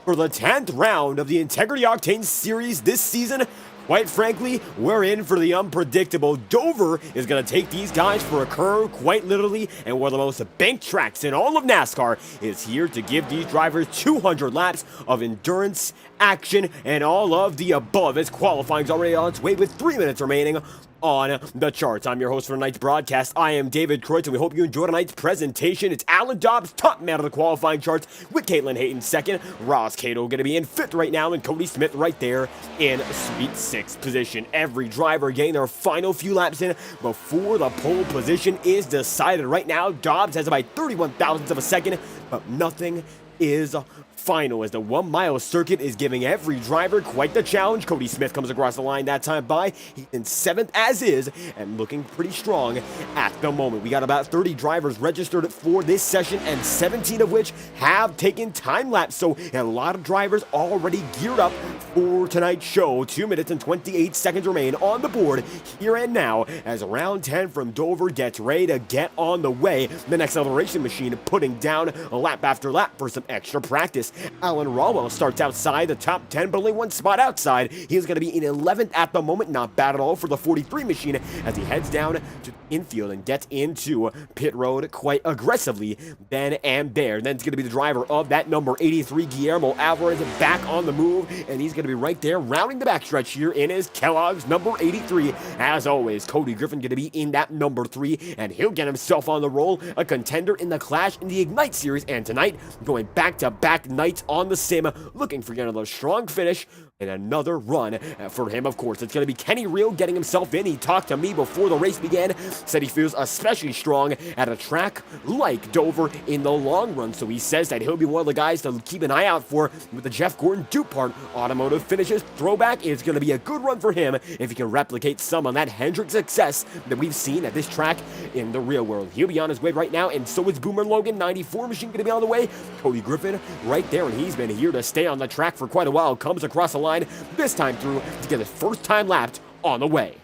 for the 10th round of the Integrity Octane Series this season. Quite frankly, we're in for the unpredictable. Dover is going to take these guys for a curve, quite literally, and one of the most banked tracks in all of NASCAR is here to give these drivers 200 laps of endurance, action, and all of the above, as qualifying's already on its way with 3 minutes remaining on the charts. I'm your host for tonight's broadcast. I am David Kreutz, and we hope you enjoy tonight's presentation. It's Alan Dobbs, top man of the qualifying charts, with Caitlin Hayton second. Ross Cato going to be in fifth right now, and Cody Smith right there in sweet sixth position. Every driver getting their final few laps in before the pole position is decided. Right now, Dobbs has about 31 thousandths of a second, but nothing is final, as the 1 mile circuit is giving every driver quite the challenge. Cody Smith comes across the line that time by. He's in seventh as is and looking pretty strong at the moment. We got about 30 drivers registered for this session, and 17 of which have taken time lapse. So a lot of drivers already geared up for tonight's show. 2 minutes and 28 seconds remain on the board here and now as round 10 from Dover gets ready to get on the way. The next acceleration machine putting down lap after lap for some extra practice. Alan Rawwell starts outside the top 10, but only one spot outside. He's going to be in 11th at the moment. Not bad at all for the 43 machine as he heads down to the infield and gets into pit road quite aggressively then and there. Then it's going to be the driver of that number 83, Guillermo Alvarez, back on the move, and he's going to be right there rounding the backstretch here in his Kellogg's number 83. As always, Cody Griffin going to be in that number 3, and he'll get himself on the roll, a contender in the Clash in the Ignite Series, and tonight going back-to-back nights on the sim, looking for another strong finish and another run for him. Of course, it's going to be Kenny Reel getting himself in. He talked to me before the race began, said he feels especially strong at a track like Dover in the long run, so he says that he'll be one of the guys to keep an eye out for with the Jeff Gordon DuPont automotive finishes. Throwback is going to be a good run for him if he can replicate some of that Hendrick success that we've seen at this track in the real world. He'll be on his way right now, and so is Boomer Logan. 94 machine going to be on the way. Cody Griffin right there, and he's been here to stay on the track for quite a while. Comes across the line this time through to get his first time lapped on the way.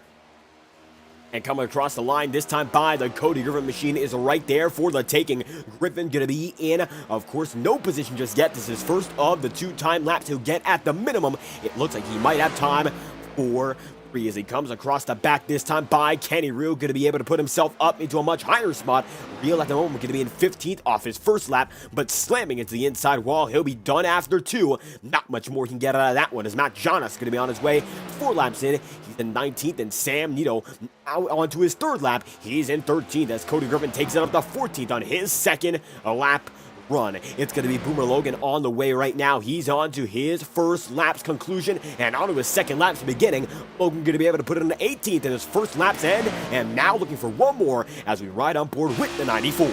And coming across the line this time by the Cody Griffin machine is right there for the taking. Griffin going to be in, of course, no position just yet. This is first of the 2 time laps he'll get at the minimum. It looks like he might have time for as he comes across the back this time by Kenny Reel, going to be able to put himself up into a much higher spot. Reel at the moment going to be in 15th off his first lap, but slamming into the inside wall. He'll be done after 2. Not much more he can get out of that one, as Matt Jonas going to be on his way 4 laps in. He's in 19th, and Sam Nito out onto his 3rd lap. He's in 13th as Cody Griffin takes it up to 14th on his 2nd lap run. It's going to be Boomer Logan on the way right now. He's on to his first lap's conclusion and on to his 2nd lap's beginning. Logan going to be able to put it in the 18th in his first lap's end, and now looking for one more as we ride on board with the 94.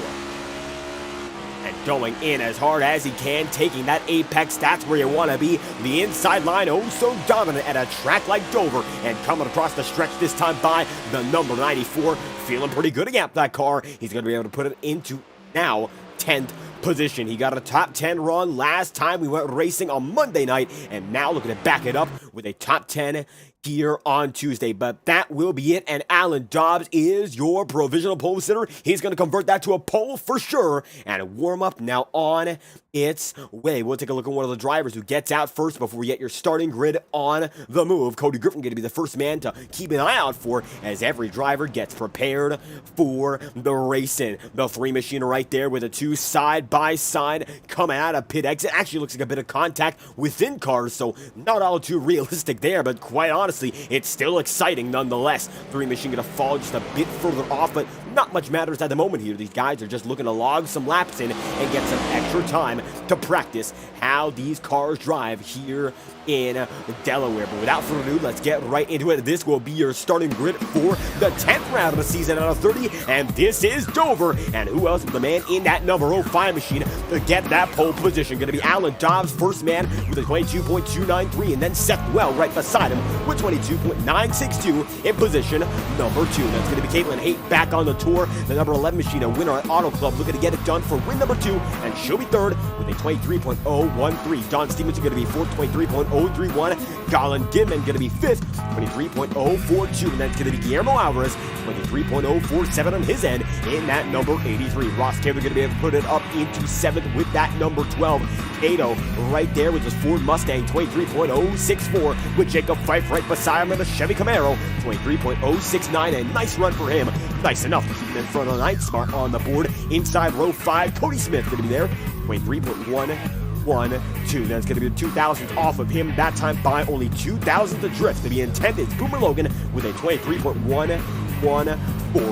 And going in as hard as he can, taking that apex. That's where you want to be. The inside line, oh so dominant at a track like Dover, and coming across the stretch this time by the number 94. Feeling pretty good against that car. He's going to be able to put it into now 10th position. He got a top 10 run last time we went racing on Monday night, and now looking to back it up with a top 10 here on Tuesday. But that will be it, and Alan Dobbs is your provisional pole sitter. He's going to convert that to a pole for sure, and warm up now on its way. We'll take a look at one of the drivers who gets out first before we get your starting grid on the move. Cody Griffin going to be the first man to keep an eye out for as every driver gets prepared for the racing. The 3 machine right there with the 2 side by side coming out of pit exit. Actually looks like a bit of contact within cars, so not all too realistic there, but quite honestly, it's still exciting nonetheless. 3 machine going to fall just a bit further off, but not much matters at the moment here. These guys are just looking to log some laps in and get some extra time to practice how these cars drive here in Delaware. But without further ado, let's get right into it. This will be your starting grid for the 10th round of the season out of 30, and this is Dover. And who else but the man in that number 05 machine to get that pole position? Going to be Alan Dobbs, first man with a 22.293, and then Seth Well right beside him with 22.962 in position number 2. That's going to be Caitlin Hayton back on the tour, the number 11 machine, a winner at Auto Club, looking to get it done for win number 2, and she'll be 3rd with a 23.013. Don Stevenson going to be fourth, 23.031. Colin Gidman going to be fifth, 23.042. And that's going to be Guillermo Alvarez, 23.047 on his end in that number 83. Ross Taylor going to be able to put it up into seventh with that number 12. Cato right there with his Ford Mustang, 23.064, with Jacob Fife right beside him in the Chevy Camaro, 23.069. A nice run for him. Nice enough to keep him in front of the Night Smart on the board. Inside row 5, Cody Smith going to be there, 23.112. That's going to be the 2,000th off of him. That time by only 2,000th adrift. To be intended, Boomer Logan with a 23.114.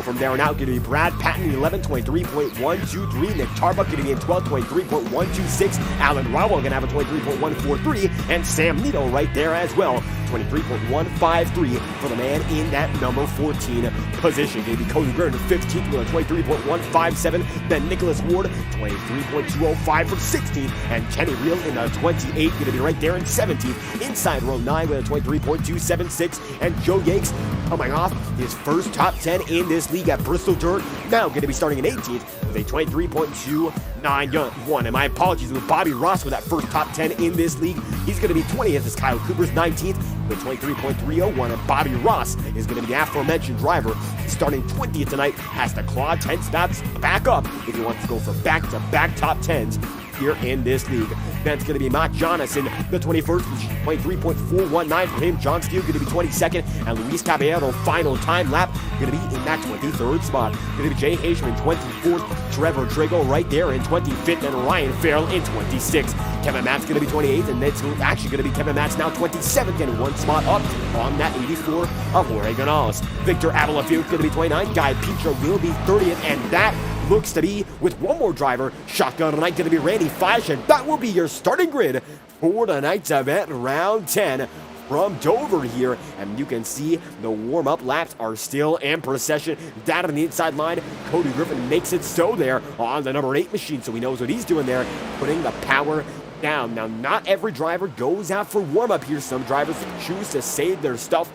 From there on out, going to be Brad Patton, 11, 23.123. Nick Tarbuck going to be in 12, 23.126. Alan Rowell going to have a 23.143. And Sam Nito right there as well, 23.153 for the man in that number 14 position. Going to be Cody Gurn, 15th with a 23.157. Then Nicholas Ward, 23.205 for 16th. And Kenny Reel in the 28th, going to be right there in 17th. Inside row 9 with a 23.276. And Joe Yates coming off his first top 10 in this league at Bristol Dirt, now going to be starting in 18th with a 23.291. And my apologies with Bobby Ross with that first top 10 in this league. He's going to be 20th as Kyle Cooper's 19th with 23.301. And Bobby Ross is going to be the aforementioned driver starting 20th tonight, has the Claude 10 spots back up if he wants to go for back-to-back top 10s here in this league. That's going to be Matt Jonathan, the 21st, which is 23.419 for him. John Steele going to be 22nd, and Luis Caballero, final time lap, going to be in that 23rd spot. Going to be Jay Haishman, 24th, Trevor Drago right there in 25th, and Ryan Farrell in 26th. Kevin Matt's going to be 28th, and it's actually going to be Kevin Matt's now 27th, and one spot up on that 84 of Jorge Gonzalez. Victor Abelafield going to be 29th. Guy Petra will be 30th, and that looks to be, with one more driver, shotgun tonight, going to be Randy Fish, and that will be your starting grid for tonight's event, round 10 from Dover here. And you can see the warm-up laps are still in procession. Down on the inside line, Cody Griffin makes it so there on the number 8 machine, so he knows what he's doing there, putting the power down. Now, not every driver goes out for warm-up here. Some drivers choose to save their stuff,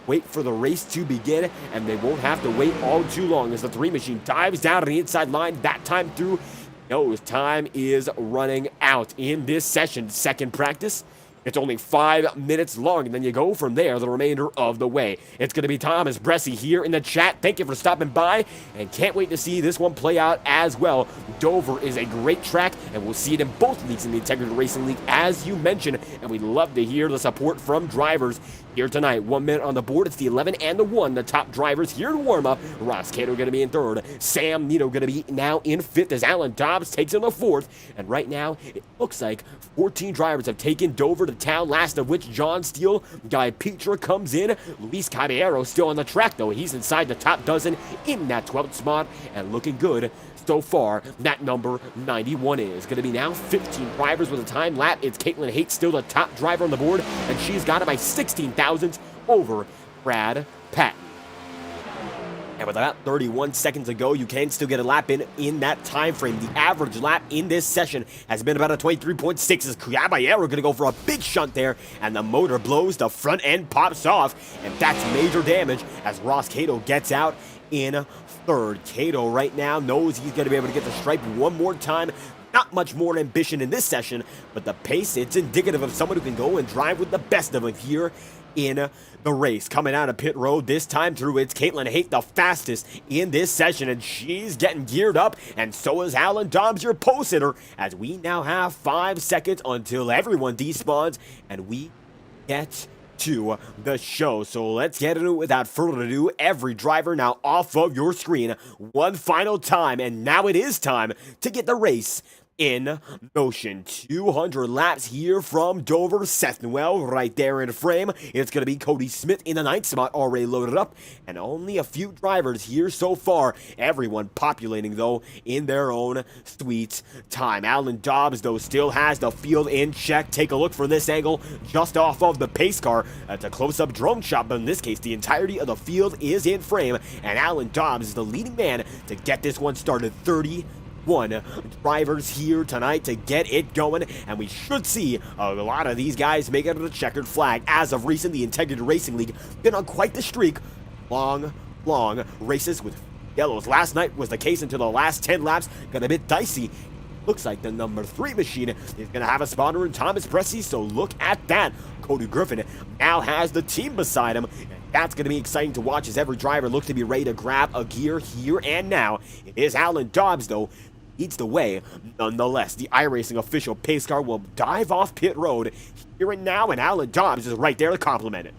wait for the race to begin, and they won't have to wait all too long as the 3 machine dives down to the inside line. That time through, knows time is running out in this session. Second practice, it's only 5 minutes long, and then you go from there the remainder of the way. It's going to be Thomas Bressy here in the chat. Thank you for stopping by, and can't wait to see this one play out as well. Dover is a great track, and we'll see it in both leagues in the Integrity Racing League, as you mentioned, and we'd love to hear the support from drivers here tonight. 1 minute on the board. It's the 11 and the 1, the top drivers here to warm up. Ross Cato going to be in 3rd. Sam Nito going to be now in 5th as Alan Dobbs takes in the 4th. And right now, it looks like 14 drivers have taken Dover to town, last of which John Steele. Guy Petra comes in. Luis Caballero still on the track, though. He's inside the top dozen in that 12th spot and looking good so far. That number 91 is going to be now 15 drivers with a time lap. It's Caitlin Haight still the top driver on the board, and she's got it by 16 thousandths over Brad Patton. And with about 31 seconds to go, you can still get a lap in that time frame. The average lap in this session has been about a 23.6 as Caballero going to go for a big shunt there, and the motor blows, the front end pops off, and that's major damage as Ross Cato gets out in 3rd. Cato right now knows he's going to be able to get the stripe one more time. Not much more ambition in this session, but the pace, it's indicative of someone who can go and drive with the best of them here in the race. Coming out of pit road this time through, it's Caitlin Haight, the fastest in this session, and she's getting geared up, and so is Alan Dobbs, your post hitter, as we now have 5 seconds until everyone despawns, and we get to the show. So let's get into it without further ado. Every driver now off of your screen one final time, and now it is time to get the race in motion. 200 laps here from Dover. Seth Noel right there in frame. It's going to be Cody Smith in the 9th spot, already loaded up, and only a few drivers here so far. Everyone populating, though, in their own sweet time. Alan Dobbs, though, still has the field in check. Take a look for this angle just off of the pace car. That's a close-up drone shot, but in this case, the entirety of the field is in frame, and Alan Dobbs is the leading man to get this one started. 31 drivers here tonight to get it going, and we should see a lot of these guys make it to the checkered flag. As of recent, the Integrity Racing League been on quite the streak. Long races with yellows. Last night was the case until the last 10 laps got a bit dicey. Looks like the number 3 machine is going to have a spotter in Thomas Pressey, so look at that. Cody Griffin now has the team beside him. That's going to be exciting to watch as every driver looks to be ready to grab a gear here and now. It is Alan Dobbs, though, leads the way. Nonetheless, the iRacing official pace car will dive off pit road here and now, and Alan Dobbs is right there to compliment it.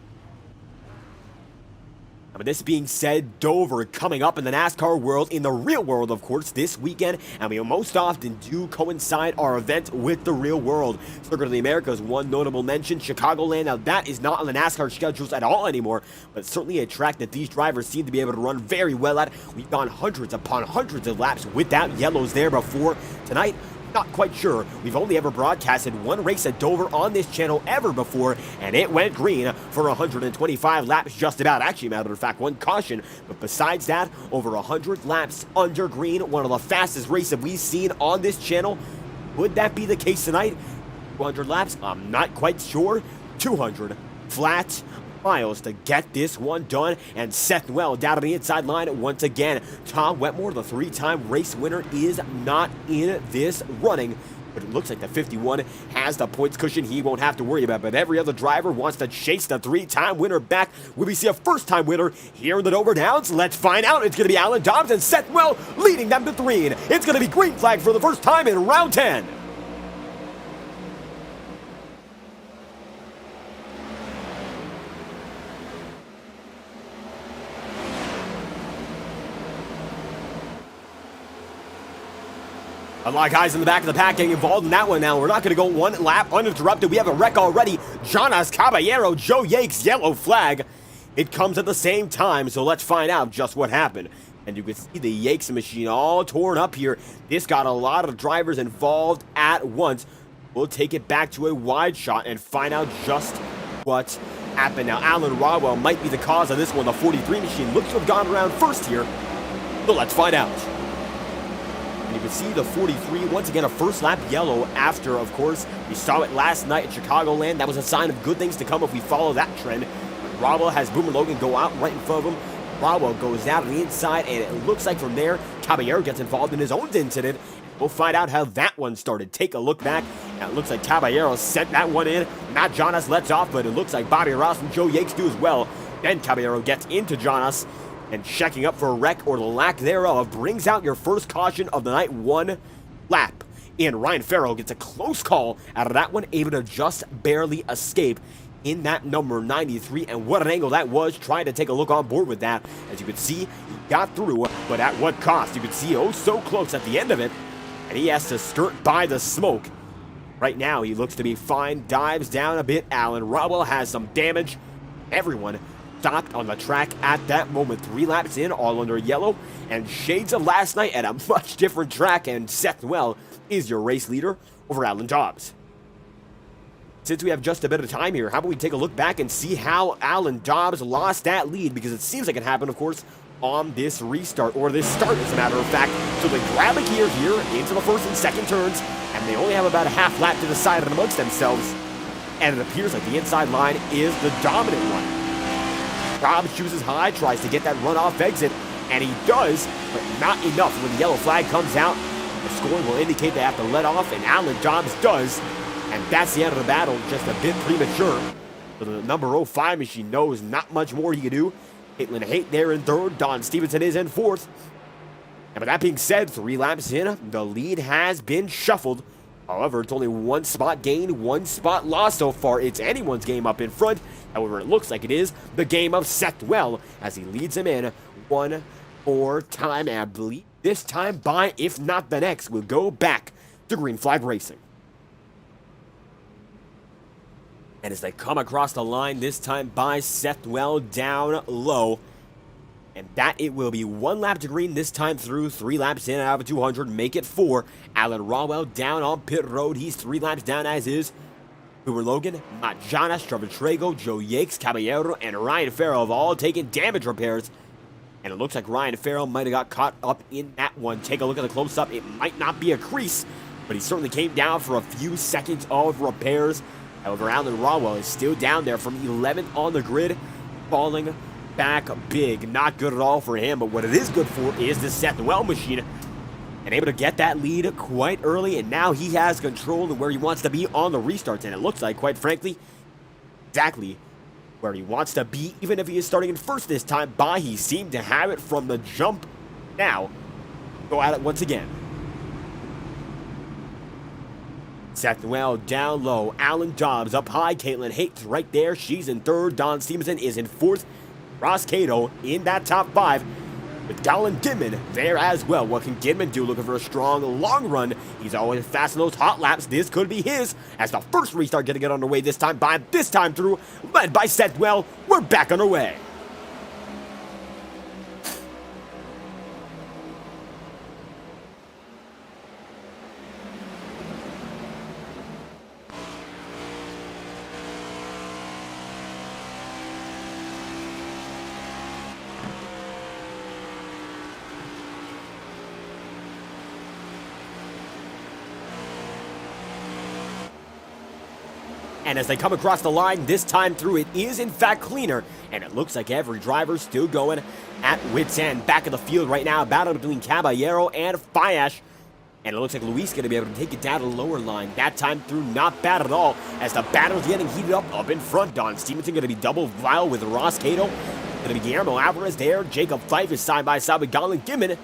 But this being said, Dover coming up in the NASCAR world, in the real world, of course, this weekend, and we most often do coincide our event with the real world. Circuit of the Americas, one notable mention, Chicagoland. Now, that is not on the NASCAR schedules at all anymore, but certainly a track that these drivers seem to be able to run very well at. We've gone hundreds upon hundreds of laps without yellows there before. Tonight, not quite sure. We've only ever broadcasted one race at Dover on this channel ever before, and it went green for 125 laps just about. Actually, matter of fact, one caution. But besides that, over 100 laps under green, one of the fastest races we've seen on this channel. Would that be the case tonight? 200 laps? I'm not quite sure. 200 flat miles to get this one done, and Seth Well down to the inside line once again. Tom Wetmore, the 3-time race winner, is not in this running, but it looks like the 51 has the points cushion he won't have to worry about, but every other driver wants to chase the 3-time winner back. Will we see a first-time winner here in the Dover Downs? Let's find out. It's going to be Alan Dobbs and Seth Well leading them to green. It's going to be green flag for the first time in round 10. A lot of guys in the back of the pack getting involved in that one now. We're not going to go one lap uninterrupted. We have a wreck already. Jonas Caballero, Joe Yates, yellow flag. It comes at the same time, so let's find out just what happened. And you can see the Yates machine all torn up here. This got a lot of drivers involved at once. We'll take it back to a wide shot and find out just what happened. Now, Alan Rodwell might be the cause of this one. The 43 machine looks to have gone around first here. So let's find out. And you can see the 43, once again, a first lap yellow after, of course, we saw it last night at Chicagoland. That was a sign of good things to come if we follow that trend. But Rodwell has Boomer Logan go out right in front of him. Rodwell goes down to the inside, and it looks like from there, Caballero gets involved in his own incident. We'll find out how that one started. Take a look back. And it looks like Caballero sent that one in. Matt Jonas lets off, but it looks like Bobby Ross and Joe Yates do as well. Then Caballero gets into Jonas, and checking up for a wreck or the lack thereof brings out your first caution of the night, one lap. And Ryan Farrell gets a close call out of that one, able to just barely escape in that number 93. And what an angle that was, trying to take a look on board with that. As you can see, he got through, but at what cost? You can see oh so close at the end of it, and he has to skirt by the smoke. Right now, he looks to be fine, dives down a bit. Alan Rodwell has some damage. Everyone stopped on the track at that moment. 3 laps in, all under yellow, and shades of last night at a much different track, and Seth Well is your race leader over Alan Dobbs. Since we have just a bit of time here, how about we take a look back and see how Alan Dobbs lost that lead, because it seems like it happened, of course, on this restart, or this start, as a matter of fact. So they grab a gear here into the first and second turns, and they only have about a half lap to decide it amongst themselves, and it appears like the inside line is the dominant one. Dobbs chooses high, tries to get that runoff exit, and he does, but not enough. When the yellow flag comes out, the scoring will indicate they have to let off, and Alan Dobbs does, and that's the end of the battle, just a bit premature. So the number 05 machine knows not much more he can do. Caitlin Haight there in third, Don Stevenson is in fourth. And with that being said, 3 laps in, the lead has been shuffled. However, it's only 1 spot gained, 1 spot lost so far. It's anyone's game up in front. However, it looks like it is the game of Seth Well as he leads him in one more time. And I believe this time by, if not the next, we'll go back to Green Flag Racing. And as they come across the line, this time by Seth Well down low. And that it will be 1 lap to green this time through, 3 laps in out of 200, make it 4. Alan Rodwell down on pit road. He's 3 laps down as is. Boomer Logan, Matt Jonas, Trevor Trago, Joe Yates, Caballero, and Ryan Farrell have all taken damage repairs. And it looks like Ryan Farrell might have got caught up in that one. Take a look at the close-up. It might not be a crease, but he certainly came down for a few seconds of repairs. However, Alan Rodwell is still down there from 11th on the grid, falling back big. Not good at all for him, but what it is good for is the Seth Well machine. and able to get that lead quite early, and now he has control of where he wants to be on the restarts, and it looks like, quite frankly, exactly where he wants to be, even if he is starting in first this time. He seemed to have it from the jump. Now, go at it once again. Seth Noel down low, Alan Dobbs up high, Caitlin Hates right there, she's in third, Don Stevenson is in fourth, Ross Cato in that top 5, with Colin Gidman there as well. What can Gidman do? Looking for a strong long run. He's always fast in those hot laps. This could be his as the first restart getting it underway this time through, led by Seth Well. We're back underway. And as they come across the line this time through, it is in fact cleaner, and it looks like every driver still going at wit's end. Back of the field right now, battle between Caballero and Fiash, and it looks like Luis going to be able to take it down to the lower line. That time through, not bad at all, as the battle's getting heated up in front. Don Stevenson going to be double vile with Ross Cato. Going to be Guillermo Alvarez there. Jacob Fife is side by side with Colin Gidman.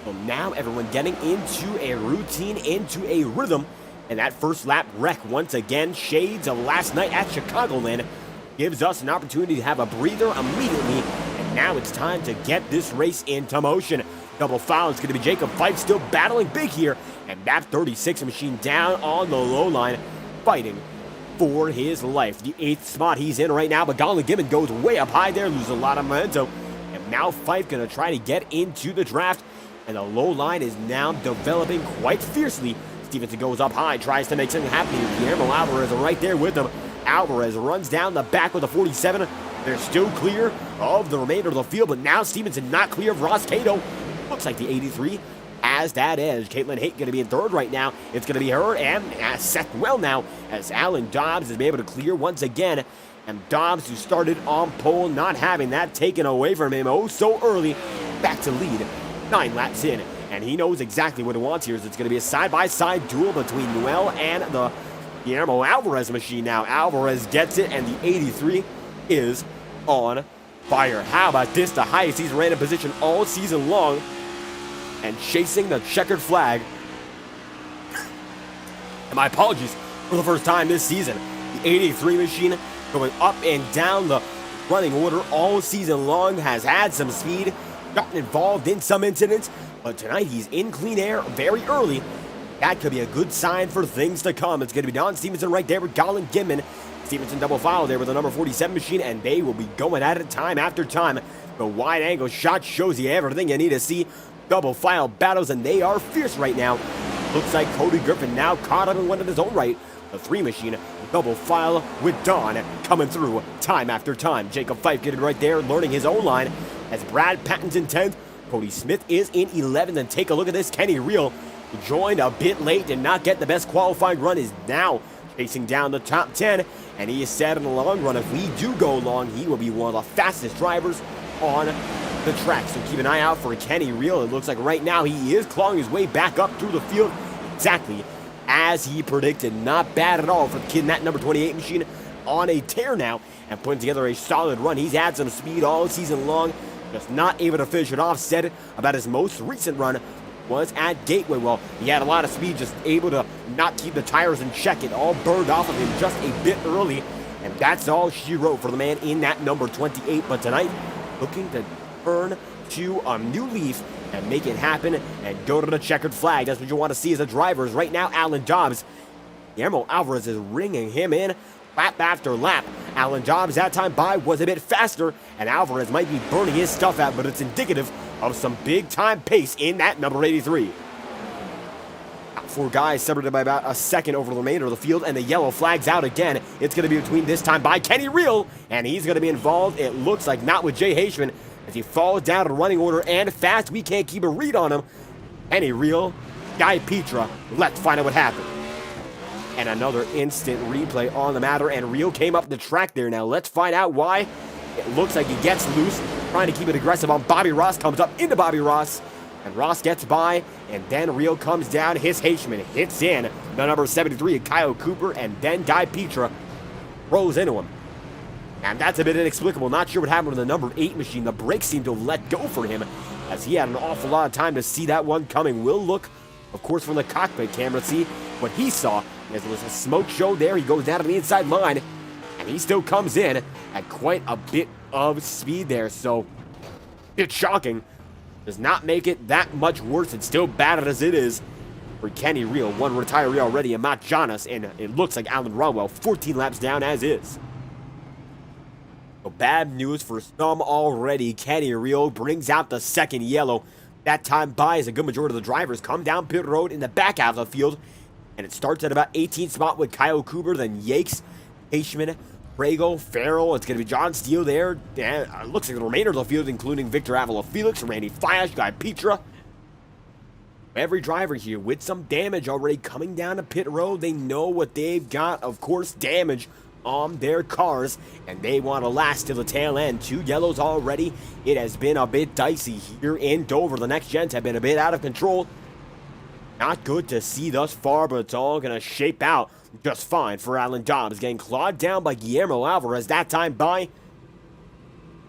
So now everyone getting into a routine, into a rhythm. And that first lap wreck, once again, shades of last night at Chicagoland, gives us an opportunity to have a breather immediately. And now it's time to get this race into motion. Double foul is going to be Jacob Fife, still battling big here. And that 36 machine down on the low line, fighting for his life. The 8th spot he's in right now, but Colin Gidman goes way up high there, loses a lot of momentum. And now Fife going to try to get into the draft. And the low line is now developing quite fiercely. Stevenson goes up high, tries to make something happen. Guillermo Alvarez right there with him. Alvarez runs down the back with a 47. They're still clear of the remainder of the field, but now Stevenson not clear of Ross Cato. Looks like the 83 has that edge. Caitlin Haight going to be in third right now. It's going to be her and Seth Well now, as Alan Dobbs is able to clear once again. And Dobbs, who started on pole, not having that taken away from him oh so early, back to lead 9 laps in. And he knows exactly what he wants here. It's going to be a side-by-side duel between Noel and the Guillermo Alvarez machine now. Alvarez gets it, and the 83 is on fire. How about this? The highest he's ran in position all season long, and chasing the checkered flag. And my apologies, for the first time this season, the 83 machine going up and down the running order all season long, has had some speed, gotten involved in some incidents, but tonight he's in clean air very early. That could be a good sign for things to come. It's going to be Don Stevenson right there with Colin Gidman. Stevenson double foul there with the number 47 machine, and they will be going at it time after time. The wide angle shot shows you everything you need to see. Double file battles, and they are fierce right now. Looks like Cody Griffin now caught up in one of his own right. The 3 machine double file with Don coming through time after time. Jacob Fife getting right there, learning his own line, as Brad Patton's in 10th. Cody Smith is in 11th, and take a look at this. Kenny Reel, who joined a bit late, did not get the best qualifying run, is now chasing down the top 10, and he is set in the long run. If we do go long, he will be one of the fastest drivers on the track. So keep an eye out for Kenny Reel. It looks like right now he is clawing his way back up through the field, exactly as he predicted. Not bad at all for the kid in that number 28 machine, on a tear now and putting together a solid run. He's had some speed all season long, just not able to finish it off. Said about his most recent run was at Gateway. Well, he had a lot of speed, just able to not keep the tires in check. It all burned off of him just a bit early, and that's all she wrote for the man in that number 28. But tonight, looking to turn to a new leaf and make it happen and go to the checkered flag. That's what you want to see as a driver. Is right now Alan Dobbs. Guillermo Alvarez is ringing him in lap after lap. Alan Dobbs that time by was a bit faster, and Alvarez might be burning his stuff out, but it's indicative of some big-time pace in that number 83. 4 guys separated by about a second over the remainder of the field, and the yellow flag's out again. It's going to be between this time by Kenny Reel, and he's going to be involved, it looks like, not with Jay Haishman, as he falls down in running order and fast. We can't keep a read on him. Kenny Reel, Guy Petra, let's find out what happened. And another instant replay on the matter, and Reel came up the track there. Now let's find out why. It looks like he gets loose, trying to keep it aggressive on Bobby Ross, comes up into Bobby Ross, And Ross gets by, and then Rio comes down. His Haishman hits in the number 73 of Kyle Cooper, and then Guy Petra throws into him. And that's a bit inexplicable. Not sure what happened with the number 8 machine. The brakes seemed to let go for him, as he had an awful lot of time to see that one coming. We'll look, of course, from the cockpit camera, see what he saw. As there was a smoke show there, he goes down to the inside line, and he still comes in at quite a bit of speed there. So, it's shocking. Does not make it that much worse. It's still bad as it is for Kenny Reel. One retiree already, and Matt Jonas, and it looks like Alan Rodwell, 14 laps down as is. So bad news for some already. Kenny Reel brings out the second yellow. That time by as a good majority of the drivers come down pit road in the back half of the field. And it starts at about 18th spot with Kyle Cooper, then Yakes, Haishman, Prego, Farrell. It's going to be John Steele there. And it looks like the remainder of the field, including Victor Avila Felix, Randy Fiash, Guy Petra. Every driver here with some damage already coming down to pit road. They know what they've got, of course, damage on their cars, and they want to last to the tail end. 2 yellows already. It has been a bit dicey here in Dover. The next gens have been a bit out of control. Not good to see thus far, but it's all going to shape out just fine for Alan Dobbs. Getting clawed down by Guillermo Alvarez that time by.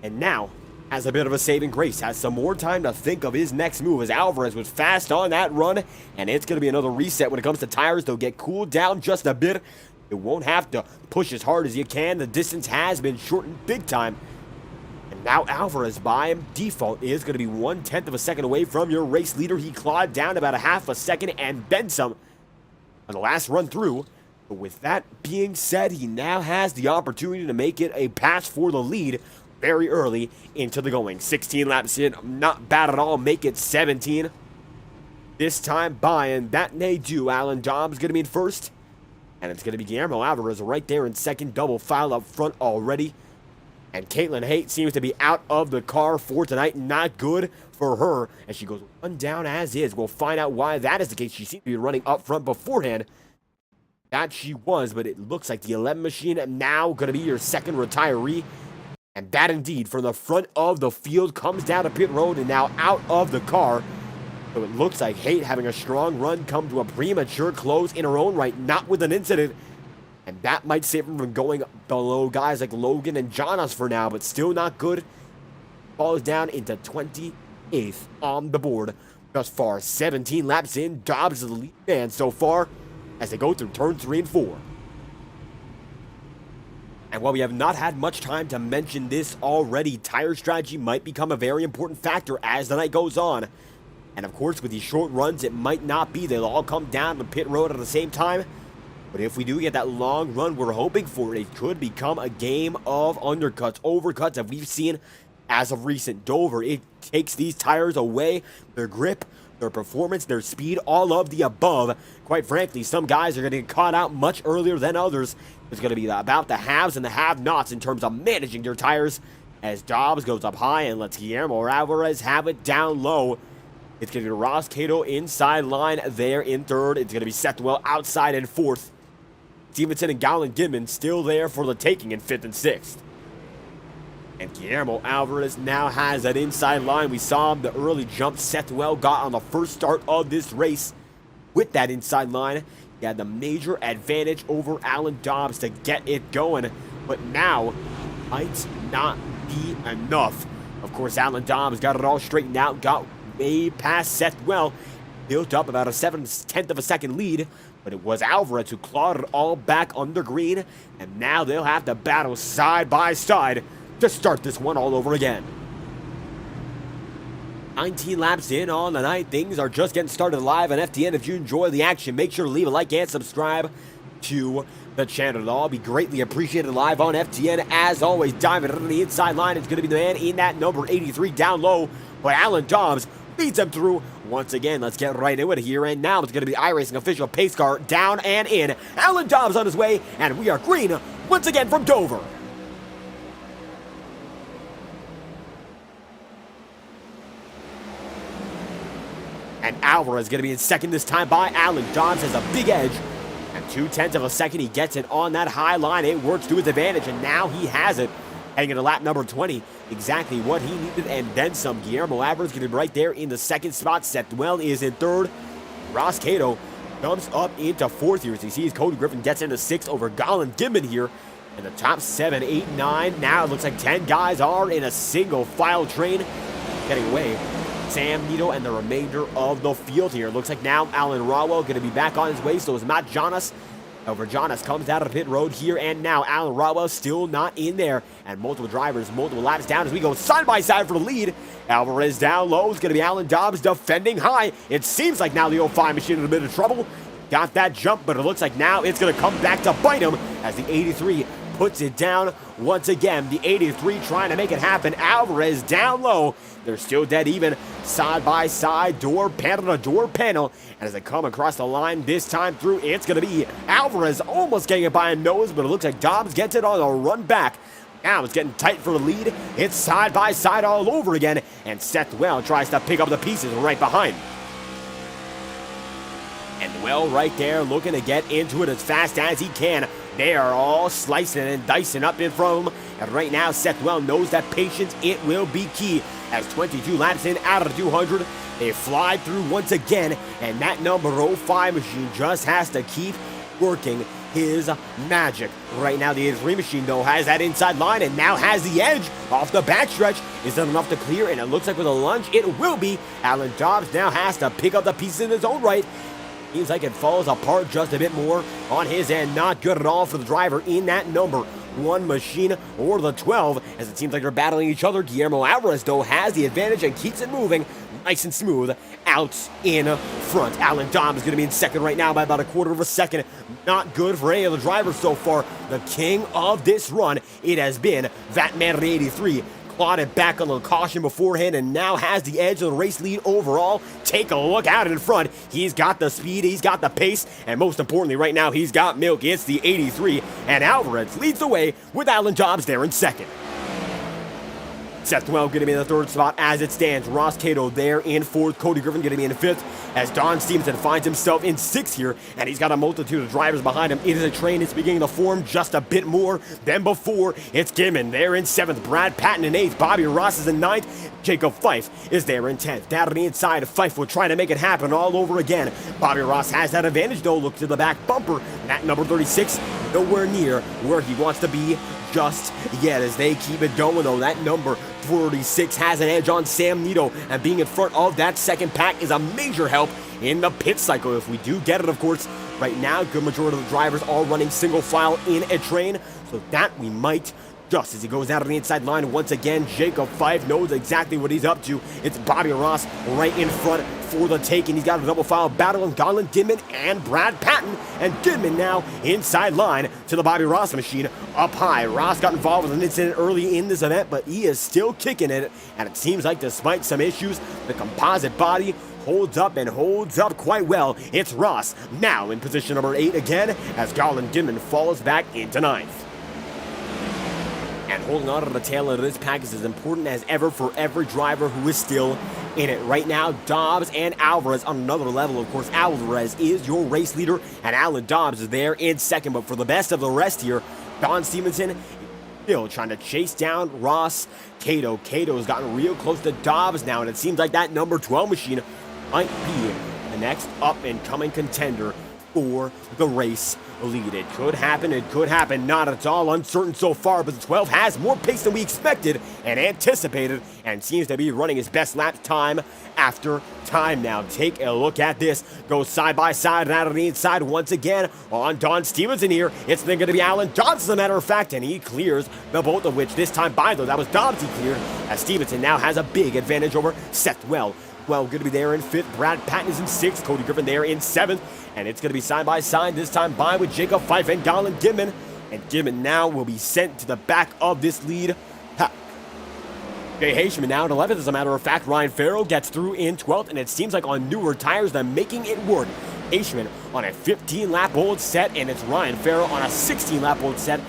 And now has a bit of a saving grace. Has some more time to think of his next move, as Alvarez was fast on that run. And it's going to be another reset when it comes to tires. They'll get cooled down just a bit. You won't have to push as hard as you can. The distance has been shortened big time. And now Alvarez by default is going to be 1/10 of a second away from your race leader. He clawed down about a half a second and then some on the last run through. But with that being said, he now has the opportunity to make it a pass for the lead very early into the going. 16 laps in, not bad at all. Make it 17 this time by, and that may do. Alan Dobbs going to be in first. And it's going to be Guillermo Alvarez right there in second, double file up front already. And Caitlin Haight seems to be out of the car for tonight. Not good for her, as she goes one down as is. We'll find out why that is the case. She seemed to be running up front beforehand. That she was, but it looks like the 11 machine now going to be your second retiree. And that indeed, from the front of the field, comes down to pit road and now out of the car. So it looks like Haight, having a strong run, come to a premature close in her own right, not with an incident. And that might save him from going below guys like Logan and Jonas for now, but still not good. Falls down into 28th on the board thus far. 17 laps in, Dobbs is the lead man so far as they go through turns 3 and 4. And while we have not had much time to mention this already, tire strategy might become a very important factor as the night goes on. And of course, with these short runs, it might not be. They'll all come down to pit road at the same time. But if we do get that long run we're hoping for, it could become a game of undercuts, overcuts that we've seen as of recent. Dover, it takes these tires away, their grip, their performance, their speed, all of the above. Quite frankly, some guys are going to get caught out much earlier than others. It's going to be about the haves and the have-nots in terms of managing their tires, as Dobbs goes up high and lets Guillermo Alvarez have it down low. It's going to be Ross Cato inside line there in third. It's going to be Sethwell outside in fourth. Stevenson and Gowland Gidman still there for the taking in 5th and 6th. And Guillermo Alvarez now has that inside line. We saw the early jump Sethwell got on the first start of this race. With that inside line, he had the major advantage over Alan Dobbs to get it going. But now, might not be enough. Of course, Alan Dobbs got it all straightened out, got way past Sethwell, built up about a 7/10 of a second lead. But it was Alvarez who clawed it all back under green, and now they'll have to battle side by side to start this one all over again. 19 laps in on the night. Things are just getting started live on FTN. If you enjoy the action, make sure to leave a like and subscribe to the channel. It'll all be greatly appreciated live on FTN. As always, diving into the inside line. It's going to be the man in that number 83 down low, but Alan Dobbs leads them through once again. Let's get right into it here. And now it's going to be iRacing official pace car down and in. Alan Dobbs on his way, and we are green once again from Dover. And Alvarez is going to be in second this time by Alan Dobbs. Has a big edge. And 0.2 of a second, he gets it on that high line. It works to his advantage, and now he has it. heading into lap number 20. Exactly what he needed and then some. Guillermo Alvarez going to be right there in the second spot. Seth Dwell is in third. Ross Cato jumps up into fourth here. As you see, Cody Griffin gets into sixth over Colin Gibbon here. And the top 7, 8, 9. Now it looks like 10 guys are in a single file train getting away. Sam Nito and the remainder of the field here. Looks like now Alan Rawell going to be back on his way. So is Matt Jonas. However, Jonas comes out of pit road here, and now Alan Rawell still not in there. And multiple drivers, multiple laps down as we go side by side for the lead. Alvarez down low. It's going to be Alan Dobbs defending high. It seems like now the 05 machine in a bit of trouble. Got that jump, but it looks like now it's going to come back to bite him as the 83 puts it down once again. The 83 trying to make it happen. Alvarez down low. They're still dead even. Side by side, door panel to door panel. And as they come across the line this time through, it's going to be Alvarez almost getting it by a nose, but it looks like Dobbs gets it on a run back. Now it's getting tight for the lead. It's side by side all over again. And Seth Well tries to pick up the pieces right behind. And Well right there looking to get into it as fast as he can. They are all slicing and dicing up in front of him. And right now, Seth Well knows that patience, it will be key. As 22 laps in out of 200, they fly through once again. And that number 05 machine just has to keep working his magic. Right now, the 83 machine, though, has that inside line and now has the edge off the backstretch. Is that enough to clear? And it looks like with a lunge, it will be. Alan Dobbs now has to pick up the pieces in his own right. Seems like it falls apart just a bit more on his end. Not good at all for the driver in that number 1 machine or the 12, as it seems like they're battling each other. Guillermo Alvarez, though, has the advantage and keeps it moving nice and smooth out in front. Alan Dobbs is going to be in second right now by about a quarter of a second. Not good for any of the drivers so far. The king of this run, it has been that man of the 83. Clawed it back on the caution beforehand and now has the edge of the race lead overall. Take a look out in front. He's got the speed, he's got the pace, and most importantly right now, he's got milk. It's the 83, and Alvarez leads the way with Alan Dobbs there in second. Seth Well going to be in the third spot as it stands. Ross Cato there in fourth. Cody Griffin going to be in fifth as Don Stevenson finds himself in sixth here, and he's got a multitude of drivers behind him. It is a train. It's beginning to form just a bit more than before. It's Gibbon there in seventh. Brad Patton in eighth. Bobby Ross is in ninth. Jacob Fife is there in 10th. Down to the inside, Fife will try to make it happen all over again. Bobby Ross has that advantage though. Look to the back bumper. That number 36, nowhere near where he wants to be just yet as they keep it going though. That number 36 has an edge on Sam Nito, and being in front of that second pack is a major help in the pit cycle if we do get it, of course. Right now, good majority of the drivers are running single file in a train, so that we might just as he goes out on the inside line once again. Jacob Fife knows exactly what he's up to. It's Bobby Ross right in front for the taking. He's got a double file battle on Colin Gibbon and Brad Patton, and Gibbon now inside line to the Bobby Ross machine up high. Ross got involved with an incident early in this event, but he is still kicking it, and it seems like despite some issues, the composite body holds up and holds up quite well. It's Ross now in position number 8 again as Colin Gibbon falls back into 9th. And holding on to the tail end of this pack is as important as ever for every driver who is still in it. Right now, Dobbs and Alvarez on another level. Of course, Alvarez is your race leader, and Alan Dobbs is there in second. But for the best of the rest here, Don Stevenson still trying to chase down Ross Cato. Cato's gotten real close to Dobbs now, and it seems like that number 12 machine might be the next up-and-coming contender for the race lead. It could happen, not at all uncertain so far, but the 12 has more pace than we expected and anticipated, and seems to be running his best lap time after time now. Take a look at this. Goes side by side and out of the inside once again on Don Stevenson here. It's then going to be Alan Dobbs, as a matter of fact, and he clears the both of which this time by, though, that was Dobbs he cleared, as Stevenson now has a big advantage over Seth Well. Well, going to be there in 5th. Brad Patton is in 6th. Cody Griffin there in 7th. And it's going to be side by side this time by with Jacob Fife and Colin Gibbon. And Gibbon now will be sent to the back of this lead. Jay Haishman now in 11th. As a matter of fact, Ryan Farrell gets through in 12th. And it seems like on newer tires, they're making it work. Haishman on a 15-lap old set. And it's Ryan Farrell on a 16-lap old set.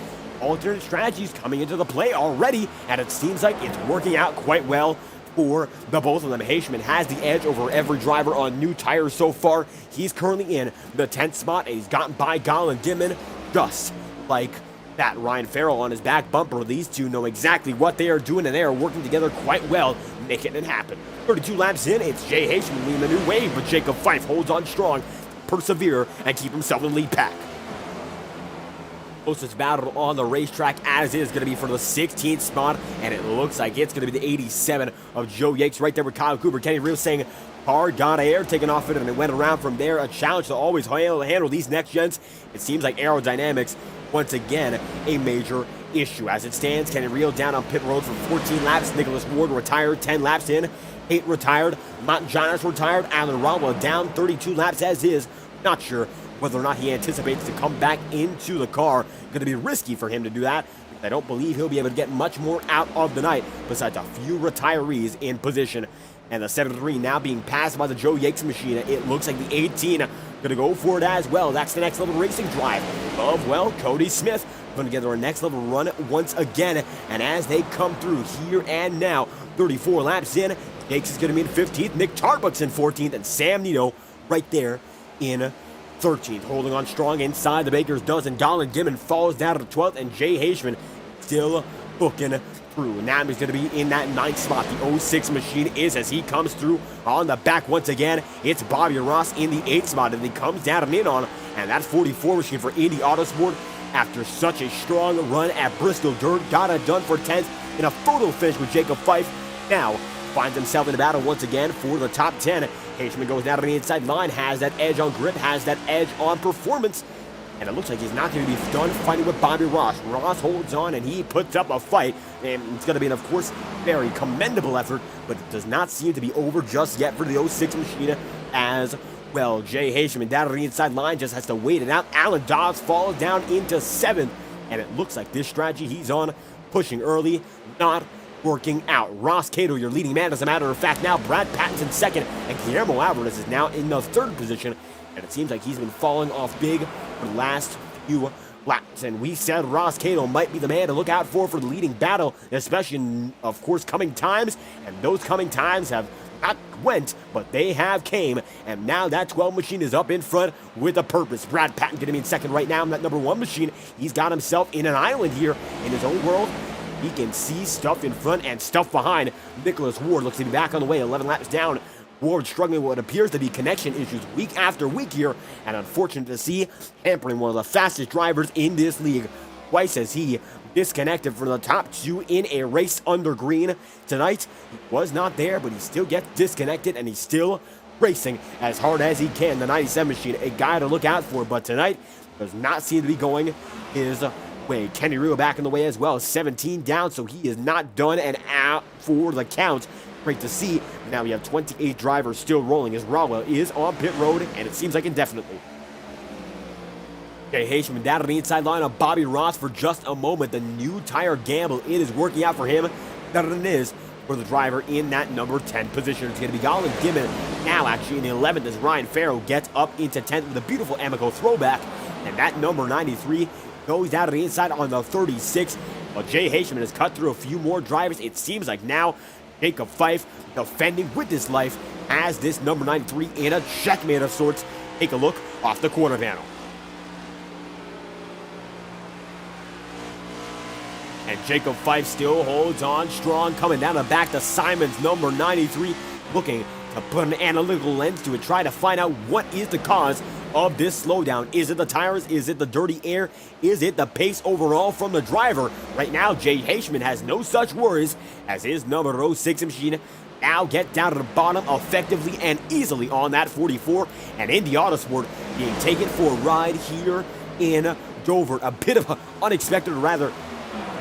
Alternate strategies coming into the play already. And it seems like it's working out quite well for the both of them. Haishman has the edge over every driver on new tires so far. He's currently in the 10th spot, and he's gotten by Colin Gibbon just like that Ryan Farrell on his back bumper. These two know exactly what they are doing, and they are working together quite well, making it happen. 32 laps in, it's Jay Haishman leading the new wave, but Jacob Fife holds on strong, persevere, and keep himself in the lead pack. Closest battle on the racetrack as is going to be for the 16th spot, and it looks like it's going to be the 87 of Joe Yates right there with Kyle Cooper. Kenny Real saying, car got air, taking off it, and it went around from there. A challenge to always handle these next gens. It seems like aerodynamics, once again, a major issue. As it stands, Kenny Real down on pit road for 14 laps. Nicholas Ward retired 10 laps in. 8 retired. Matt Jonas retired. Alan Ralwell down 32 laps as is. Not sure whether or not he anticipates to come back into the car. Going to be risky for him to do that. I don't believe he'll be able to get much more out of the night besides a few retirees in position. And the 73 now being passed by the Joe Yates machine. It looks like the 18 going to go for it as well. That's the next level racing drive of, well, Cody Smith putting together a next level run once again. And as they come through here and now, 34 laps in, Yates is going to be in 15th. Nick Tarbuck's in 14th. And Sam Nito right there in 13th. Holding on strong inside the Baker's dozen. Colin Dimon falls down to the 12th. And Jay Haishman still booking through. Now he's going to be in that 9th spot. The 06 machine is as he comes through on the back once again. It's Bobby Ross in the 8th spot, and he comes down and in on, and that 44 machine for Indy Autosport, after such a strong run at Bristol Dirt, got it done for 10th in a photo finish with Jacob Fife. Now finds himself in the battle once again for the top 10. Haishman goes down to the inside line, has that edge on grip, has that edge on performance. And it looks like he's not going to be done fighting with Bobby Ross. Ross holds on and he puts up a fight. And it's going to be, of course, very commendable effort. But it does not seem to be over just yet for the 06 machine as well. Jay Haishman down to the inside line just has to wait it out. Alan Dobbs falls down into 7th. And it looks like this strategy he's on, pushing early, not working out. Ross Cato, your leading man, as a matter of fact. Now Brad Patton's in 2nd. And Guillermo Alvarez is now in the 3rd position. And it seems like he's been falling off big for the last few laps. And we said Ross Cato might be the man to look out for the leading battle, especially in, of course, coming times. And those coming times have not went, but they have came. And now that 12 machine is up in front with a purpose. Brad Patton going to be in 2nd right now in that number 1 machine. He's got himself in an island here in his own world. He can see stuff in front and stuff behind. Nicholas Ward looks to be back on the way, 11 laps down. Ward struggling with what appears to be connection issues week after week here, and unfortunate to see, hampering one of the fastest drivers in this league. Twice as he disconnected from the top 2 in a race under green. Tonight, he was not there, but he still gets disconnected, and he's still racing as hard as he can. The 97 machine, a guy to look out for, but tonight does not seem to be going his way. Kenny Rua back in the way as well, 17 down, so he is not done and out for the count. Great to see. Now we have 28 drivers still rolling as Rowell is on pit road, and it seems like indefinitely. Jay Haishman down to the inside line of Bobby Ross for just a moment. The new tire gamble, it is working out for him better than it is for the driver in that number 10 position. It's going to be Colin Dimon now actually in the 11th as Ryan Farrell gets up into 10th with a beautiful Amico throwback. And that number 93 goes down to the inside on the 36. But Jay Haishman has cut through a few more drivers. It seems like now Jacob Fife defending with his life as this number 93 in a checkmate of sorts. Take a look off the corner panel. And Jacob Fife still holds on strong, coming down the back to Simon's number 93, looking to put an analytical lens to it, try to find out what is the cause of this slowdown. Is it the tires? Is it the dirty air? Is it the pace overall from the driver? Right now, Jay Haishman has no such worries as his number 06 machine now get down to the bottom effectively and easily on that 44. And Indy Autosport being taken for a ride here in Dover. A bit of an unexpected, rather,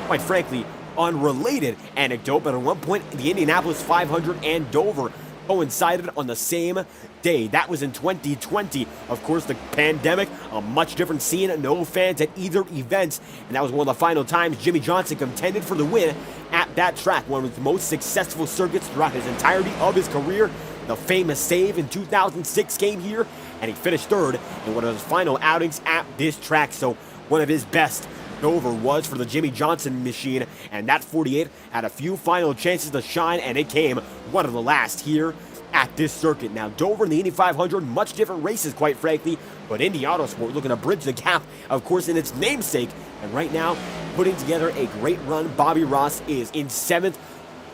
quite frankly, unrelated anecdote, but at one point, the Indianapolis 500 and Dover coincided on the same day. That was in 2020. Of course, the pandemic, a much different scene, no fans at either event, and that was one of the final times Jimmy Johnson contended for the win at that track, one of his most successful circuits throughout his entirety of his career. The famous save in 2006 came here, and he finished 3rd in one of his final outings at this track, so one of his best. Dover was for the Jimmy Johnson machine, and that 48 had a few final chances to shine, and it came one of the last here at this circuit. Now, Dover and the Indy 500, much different races, quite frankly, but Indy Autosport looking to bridge the gap, of course, in its namesake. And right now, putting together a great run. Bobby Ross is in 7th.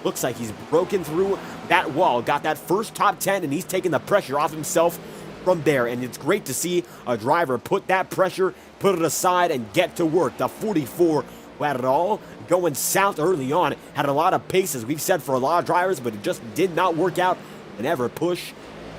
Looks like he's broken through that wall, got that first top 10, and he's taking the pressure off himself from there. And it's great to see a driver put that pressure, put it aside, and get to work. The 44 who had it all going south early on, had a lot of pace, as we've said, for a lot of drivers, but it just did not work out whenever push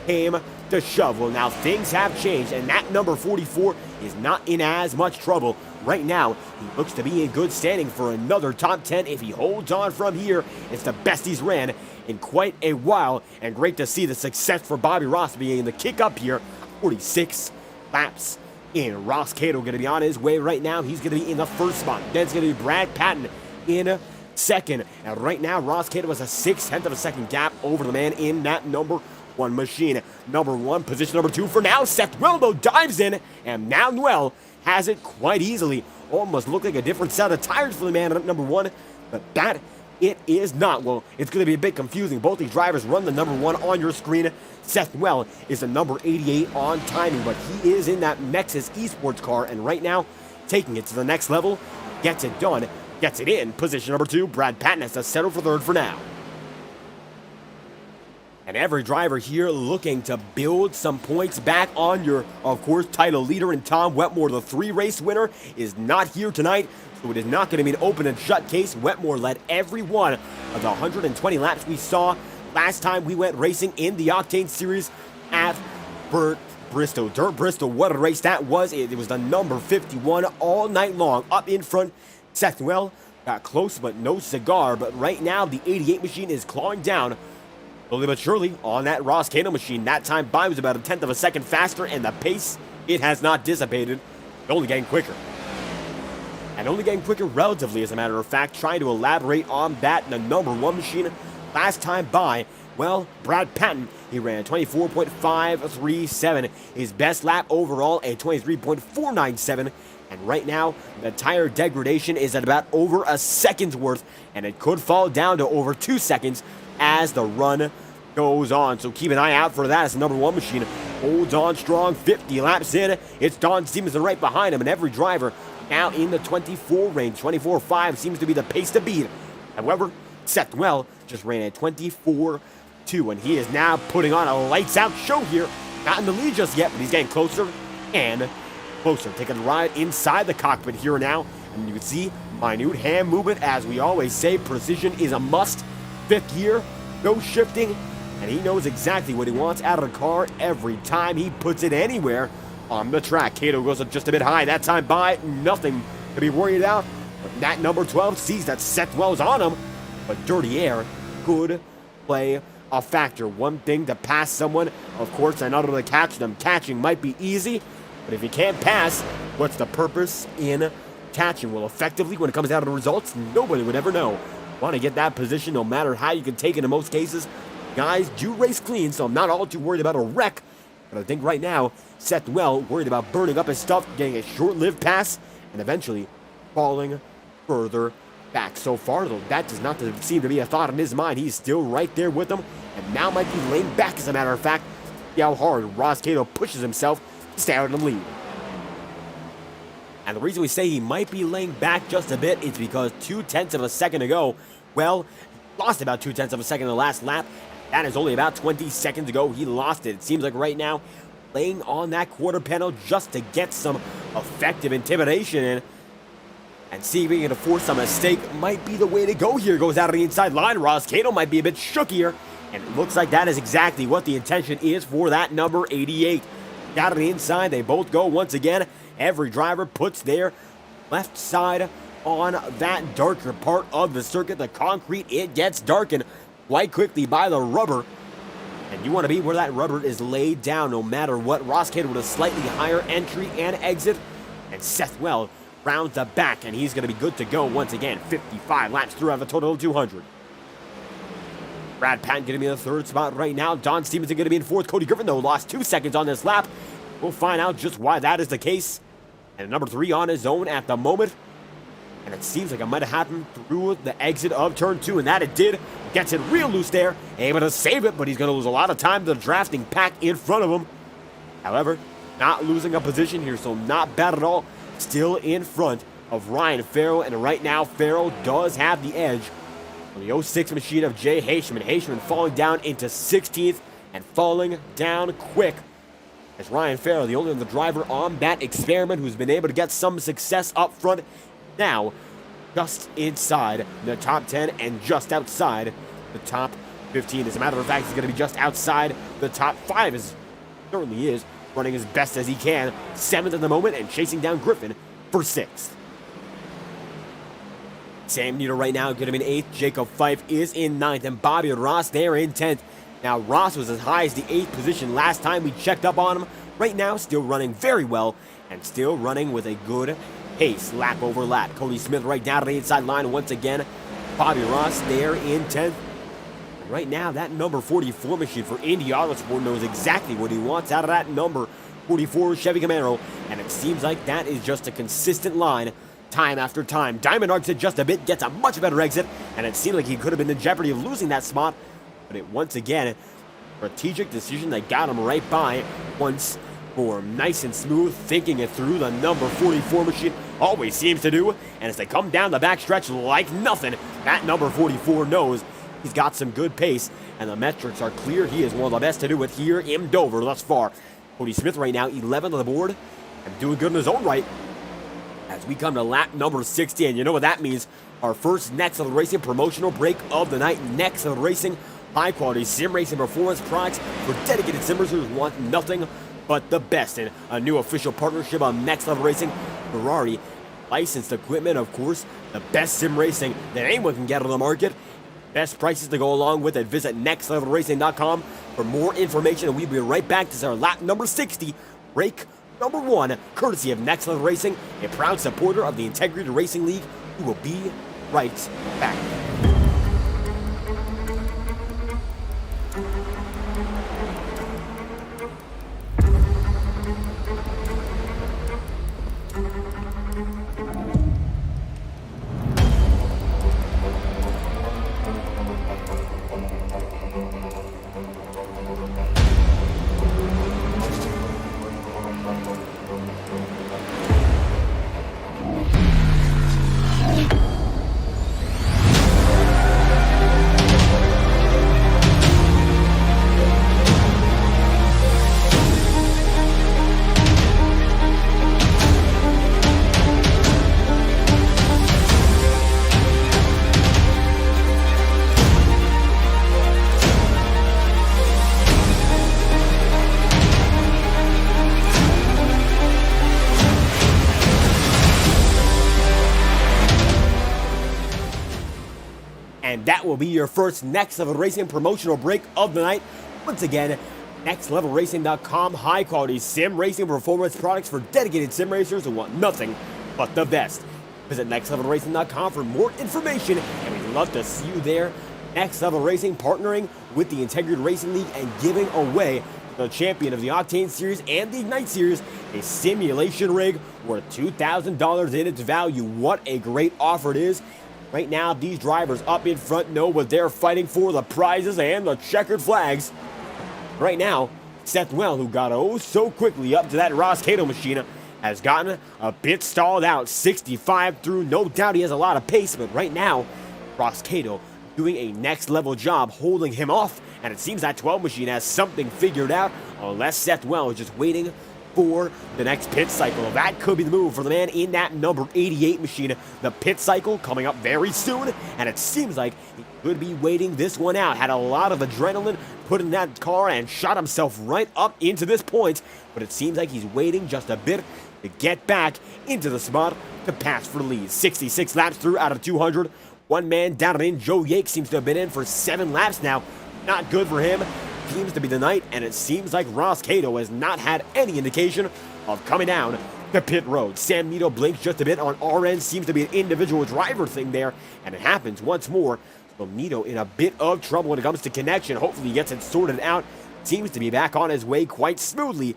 came to shove. Well, now things have changed, and that number 44 is not in as much trouble right now. He looks to be in good standing for another top 10 if he holds on from here. It's the best he's ran in quite a while, and great to see the success for Bobby Ross being the kick up here. 46 laps in. Ross Cato going to be on his way right now. He's going to be in the first spot. Then it's going to be Brad Patton in second. And right now, Ross Cato has a 6/10 of a second gap over the man in that number 1 machine. Number 1, position number 2 for now. Seth Welbo dives in, and Manuel has it quite easily. Almost looked like a different set of tires for the man at number 1, but that it is not. Well, it's going to be a bit confusing. Both these drivers run the number 1 on your screen. Seth Well is the number 88 on timing, but he is in that Nexus Esports car, and right now, taking it to the next level, gets it done, gets it in. Position number 2, Brad Patton has to settle for 3rd for now. And every driver here looking to build some points back on your, of course, title leader. And Tom Wetmore, the 3-race winner, is not here tonight, so it is not going to be an open and shut case. Wetmore led every one of the 120 laps we saw last time we went racing in the Octane Series at Dirt Bristol. What a race that was. It was the number 51 all night long. Up in front, Seth Well got close, but no cigar. But right now, the 88 machine is clawing down slowly but surely on that Ross Cato machine. That time by was about a 1/10 of a second faster, and the pace, it has not dissipated. It's only getting quicker. And only getting quicker relatively, as a matter of fact. Trying to elaborate on that, the number 1 machine last time by, well, Brad Patton, he ran 24.537. His best lap overall, a 23.497. And right now, the tire degradation is at about over a second's worth, and it could fall down to over 2 seconds as the run goes on. So keep an eye out for that as the number 1 machine holds on strong. 50 laps in, it's Don Stevenson right behind him, and every driver now in the 24 range. 24.5 seems to be the pace to beat. However, Seth Well just ran a 24.2, and he is now putting on a lights-out show here. Not in the lead just yet, but he's getting closer and closer. Taking a ride inside the cockpit here now, and you can see minute hand movement. As we always say, precision is a must. 5th gear, no shifting, and he knows exactly what he wants out of the car every time he puts it anywhere on the track. Cato goes up just a bit high. That time by, nothing to be worried about. But that number 12 sees that Seth Well's on him, but dirty air could play a factor. One thing to pass someone, of course, and another to catch them. Catching might be easy, but if you can't pass, what's the purpose in catching? Well, effectively, when it comes down to the results, nobody would ever know. Want to get that position no matter how you can take it in most cases. Guys do race clean, so I'm not all too worried about a wreck. But I think right now, Seth Well worried about burning up his stuff, getting a short-lived pass, and eventually falling further back. So far, though, that does not seem to be a thought in his mind. He's still right there with them, and now might be laying back, as a matter of fact. See how hard Ross Cato pushes himself to stay out in the lead. And the reason we say he might be laying back just a bit is because 2/10 of a second ago, well, lost about 2/10 of a second in the last lap. That is only about 20 seconds ago. He lost it. It seems like right now, laying on that quarter panel just to get some effective intimidation in. And see if he can force a mistake might be the way to go here. Goes out of the inside line. Ross Cato might be a bit shook here. And it looks like that is exactly what the intention is for that number 88. Out of the inside, they both go once again. Every driver puts their left side on that darker part of the circuit. The concrete, it gets darkened quite quickly by the rubber. And you want to be where that rubber is laid down no matter what. Ross Cato with a slightly higher entry and exit. And Seth Well rounds the back, and he's going to be good to go once again. 55 laps through out of a total of 200. Brad Patton going to be in the 3rd spot right now. Don Stevenson going to be in 4th. Cody Griffin, though, lost 2 seconds on this lap. We'll find out just why that is the case. And number 3 on his own at the moment. and it seems like it might have happened through the exit of turn 2, and that it did. Gets it real loose there, able to save it, but he's going to lose a lot of time to the drafting pack in front of him. However, not losing a position here, so not bad at all. Still in front of Ryan Farrell, and right now Farrell does have the edge on the 06 machine of Jay Haishman. Haishman falling down into 16th and falling down quick. As Ryan Farrell, the only other driver on that experiment who's been able to get some success up front, now just inside the top 10 and just outside the top 15. As a matter of fact, he's going to be just outside the top 5, as certainly is, running as best as he can. 7th at the moment and chasing down Griffin for 6th. Sam Nito right now going to be in 8th. Jacob Fife is in 9th, and Bobby Ross there in 10th. Now, Ross was as high as the 8th position last time we checked up on him. Right now, still running very well and still running with a good pace, lap over lap. Cody Smith right down to the inside line once again. Bobby Ross there in 10th. Right now, that number 44 machine for Indy Autosport knows exactly what he wants out of that number 44 Chevy Camaro, and it seems like that is just a consistent line time after time. Diamond arcs it just a bit, gets a much better exit, and it seemed like he could have been in jeopardy of losing that spot, but it once again, strategic decision that got him right by once more. Nice and smooth, thinking it through, the number 44 machine always seems to do, and as they come down the backstretch like nothing, that number 44 knows he's got some good pace, and the metrics are clear. He is one of the best to do it here in Dover thus far. Cody Smith right now, 11th on the board, and doing good in his own right. As we come to lap number 60, and you know what that means. Our first Next Level Racing promotional break of the night. Next Level Racing, high-quality sim racing performance products for dedicated sim racers who want nothing but the best. And a new official partnership on Next Level Racing. Ferrari, licensed equipment, of course. The best sim racing that anyone can get on the market. Best prices to go along with it. Visit nextlevelracing.com for more information, and we'll be right back. This is our lap number 60, break number 1, courtesy of Next Level Racing, a proud supporter of the Integrity Racing League, who will be right back. And that will be your first Next Level Racing promotional break of the night. Once again, nextlevelracing.com, high quality sim racing performance products for dedicated sim racers who want nothing but the best. Visit nextlevelracing.com for more information, and we'd love to see you there. Next Level Racing partnering with the Integrity Racing League and giving away the champion of the Octane Series and the Ignite Series, a simulation rig worth $2,000 in its value. What a great offer it is. Right now, these drivers up in front know what they're fighting for, the prizes and the checkered flags. Right now, Seth Well, who got so quickly up to that Ross Cato machine, has gotten a bit stalled out. 65 through, no doubt he has a lot of pace, but right now, Ross Cato doing a next level job holding him off, and it seems that 12 machine has something figured out, unless Seth Well is just waiting for the next pit cycle. That could be the move for the man in that number 88 machine. The pit cycle coming up very soon, and it seems like he could be waiting this one out. Had a lot of adrenaline put in that car and shot himself right up into this point, but it seems like he's waiting just a bit to get back into the spot to pass for the lead. 66 laps through out of 200. One man down and in. Joe Yates seems to have been in for 7 laps now. Not good for him. Seems to be the night, and it seems like Ross Cato has not had any indication of coming down the pit road. Sam Nito blinks just a bit on our end. Seems to be an individual driver thing there, and it happens once more. So Nito in a bit of trouble when it comes to connection. Hopefully he gets it sorted out. Seems to be back on his way quite smoothly.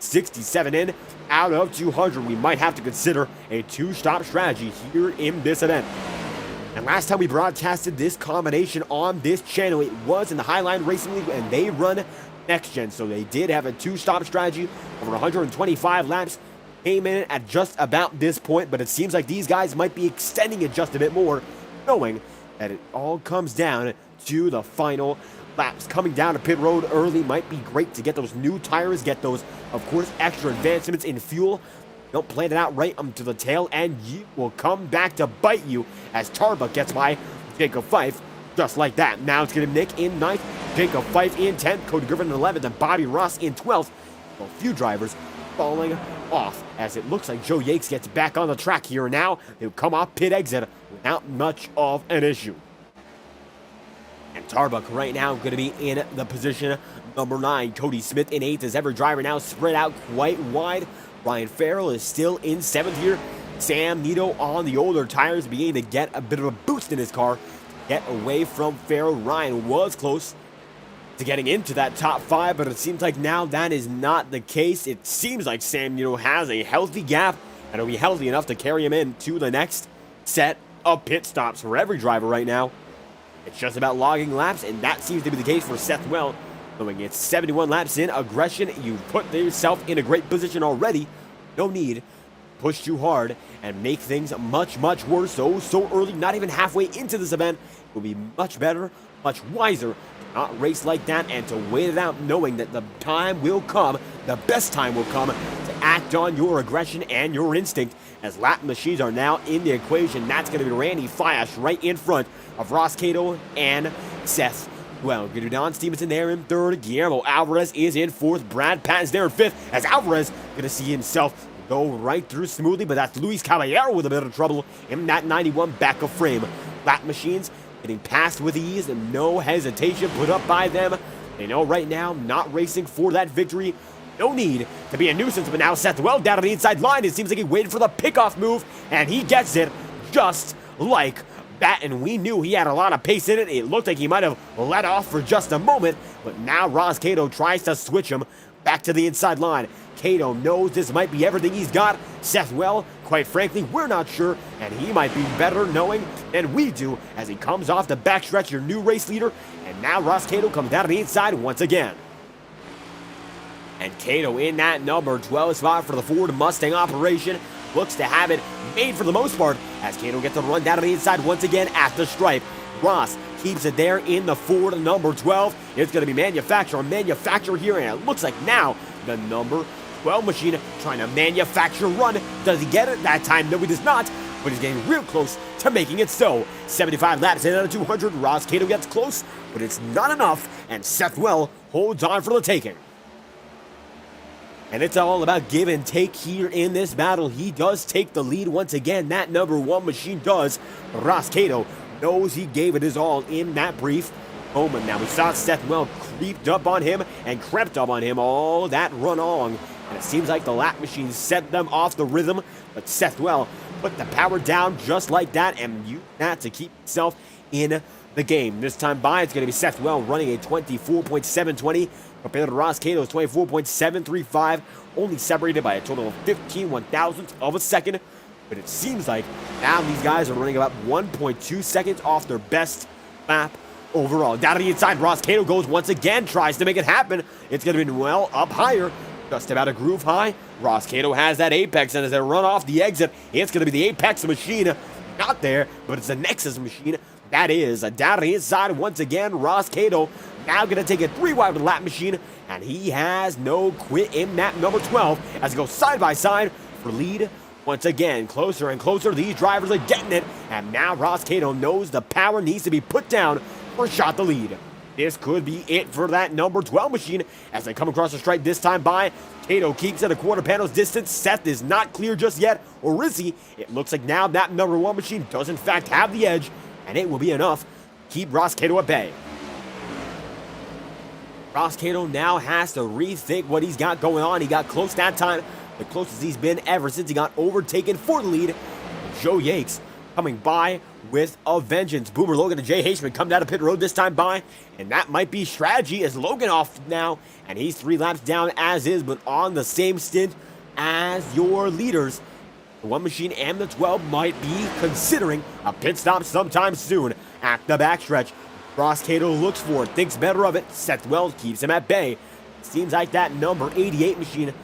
67 in out of 200. We might have to consider a two-stop strategy here in this event. And last time we broadcasted this combination on this channel, it was in the Highline Racing League, and they run Next-Gen. So they did have a two-stop strategy over 125 laps. Came in at just about this point, but it seems like these guys might be extending it just a bit more, knowing that it all comes down to the final laps. Coming down to pit road early might be great to get those new tires, get those, of course, extra advancements in fuel. Don't plan it out right to the tail, and you will come back to bite you as Tarbuck gets by Jacob Fife just like that. Now it's going to be Nick in 9th, Jacob Fife in 10th, Cody Griffin in 11th, and Bobby Ross in 12th. A few drivers falling off as it looks like Joe Yates gets back on the track here now. He'll come off pit exit without much of an issue. And Tarbuck right now going to be in the position number 9. Cody Smith in 8th as every driver now spread out quite wide. Ryan Farrell is still in 7th here. Sam Nito on the older tires beginning to get a bit of a boost in his car. Get away from Farrell. Ryan was close to getting into that top 5, but it seems like now that is not the case. It seems like Sam Nito has a healthy gap, and it'll be healthy enough to carry him into the next set of pit stops for every driver right now. It's just about logging laps, and that seems to be the case for Seth Well. Knowing it's 71 laps in aggression, you put yourself in a great position already. No need to push too hard and make things much, much worse. So early, not even halfway into this event, it will be much better, much wiser to not race like that and to wait it out, knowing that the time will come, the best time will come to act on your aggression and your instinct, as lap machines are now in the equation. That's going to be Randy Fiash right in front of Ross Cato and Seth Well. Good to Don Stevenson there in 3rd. Guillermo Alvarez is in 4th. Brad Patton's there in 5th, as Alvarez going to see himself go right through smoothly, but that's Luis Caballero with a bit of trouble in that 91 back of frame. Lap machines getting past with ease and no hesitation put up by them. They know right now, not racing for that victory. No need to be a nuisance, but now Seth Well down on the inside line. It seems like he waited for the pickoff move, and he gets it just like that. And we knew he had a lot of pace in it. It looked like he might have let off for just a moment, but now Ross Cato tries to switch him back to the inside line. Cato knows this might be everything he's got. Seth Well, quite frankly, we're not sure, and he might be better knowing than we do as he comes off the backstretch, your new race leader, and now Ross Cato comes down to the inside once again. And Cato in that number 12 spot for the Ford Mustang operation looks to have it made for the most part as Cato gets to run down to the inside once again at the stripe. Ross keeps it there in the Ford number 12. It's going to be manufacturer here, and it looks like now the number 12 machine trying to manufacture run. Does he get it that time? No, he does not, but he's getting real close to making it so. 75 laps in out of 200. Ross Cato gets close, but it's not enough, and Seth Well holds on for the taking. And it's all about give and take here in this battle. He does take the lead once again. That number 1 machine does. Ross Cato knows he gave it his all in that brief moment. Now we saw Seth Well crept up on him all that run on. And it seems like the lap machine set them off the rhythm. But Seth Well put the power down just like that and used that to keep himself in the game. This time by, it's going to be Seth Well running a 24.720 compared to Ross Cato's 24.735, only separated by a total of 15 one-thousandths of a second. But it seems like now these guys are running about 1.2 seconds off their best lap overall. Down to the inside, Ross Cato goes once again, tries to make it happen. It's going to be well up higher, just about a groove high. Ross Cato has that apex, and as they run off the exit, it's going to be the apex machine. Not there, but it's the Nexus machine. That is down to the inside once again. Ross Cato now going to take it 3 wide with the lap machine, and he has no quit in that number 12 as it goes side by side for lead. Once again, closer and closer, these drivers are getting it, and now Ross Cato knows the power needs to be put down for shot the lead. This could be it for that number 12 machine as they come across the stripe this time by. Cato keeps at a quarter panel's distance. Seth is not clear just yet, or is he? It looks like now that number 1 machine does in fact have the edge, and it will be enough to keep Ross Cato at bay. Ross Cato now has to rethink what he's got going on. He got close that time, the closest he's been ever since he got overtaken for the lead. Joe Yates coming by with a vengeance. Boomer Logan and Jay Haishman come down to pit road this time by, and that might be strategy as Logan off now, and he's 3 laps down as is, but on the same stint as your leaders. The 1 machine and the 12 might be considering a pit stop sometime soon at the backstretch. Ross Cato looks for it, thinks better of it. Seth Wells keeps him at bay. Seems like that number 88 machine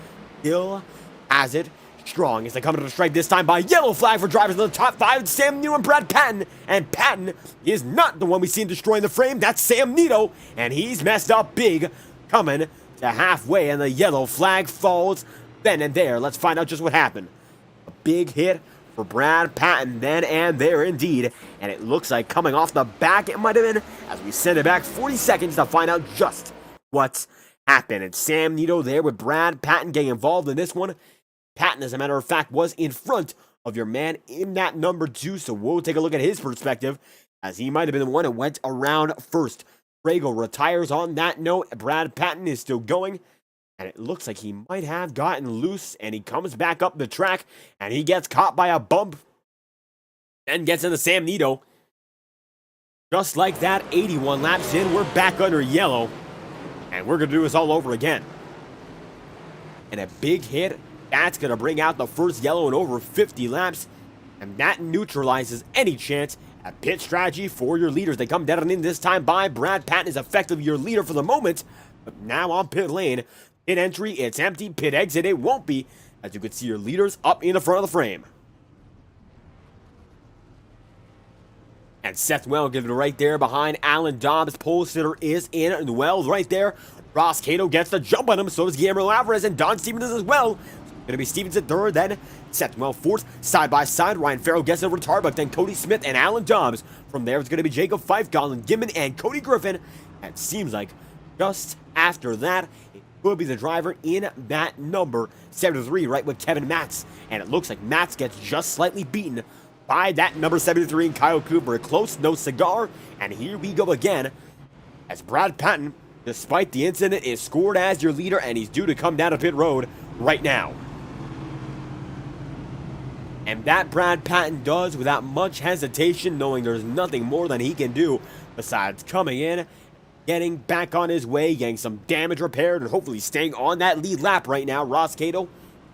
still has it strong as they come to the stripe this time by yellow flag for drivers in the top 5. Sam New and Brad Patton. And Patton is not the one we see him destroying the frame. That's Sam Nito. And he's messed up big coming to halfway. And the yellow flag falls then and there. Let's find out just what happened. A big hit for Brad Patton then and there indeed. And it looks like coming off the back it might have been as we send it back 40 seconds to find out just what's happened. And Sam Nito there with Brad Patton getting involved in this one. Patton, as a matter of fact, was in front of your man in that number 2, so we'll take a look at his perspective, as he might have been the one that went around first. Drago retires on that note. Brad Patton is still going, and it looks like he might have gotten loose, and he comes back up the track, and he gets caught by a bump, then gets into Sam Nito. Just like that, 81 laps in, we're back under yellow, and we're going to do this all over again. And a big hit. That's going to bring out the first yellow in over 50 laps, and that neutralizes any chance at pit strategy for your leaders. They come down in this time by Brad Patton is effectively your leader for the moment, but now on pit lane, pit entry, it's empty, pit exit, it won't be, as you can see your leaders up in the front of the frame. And Seth Wells gives it right there behind Alan Dobbs. Pole sitter is in Wells right there. Ross Cato gets the jump on him, so does Guillermo Alvarez and Don Stevens as well. Going to be Stevens at third, then Seth Wells fourth, side by side. Ryan Farrell gets over Tarbuck, then Cody Smith and Alan Dobbs. From there, it's going to be Jacob Fife, Colin Gibbon, and Cody Griffin. And it seems like just after that, it will be the driver in that number 73, right with Kevin Matz. And it looks like Matz gets just slightly beaten by that number 73 and Kyle Cooper. Close, no cigar. And here we go again as Brad Patton, despite the incident, is scored as your leader, and he's due to come down to pit road right now. And that Brad Patton does without much hesitation, knowing there's nothing more than he can do besides coming in, getting back on his way, getting some damage repaired, and hopefully staying on that lead lap right now. Ross Cato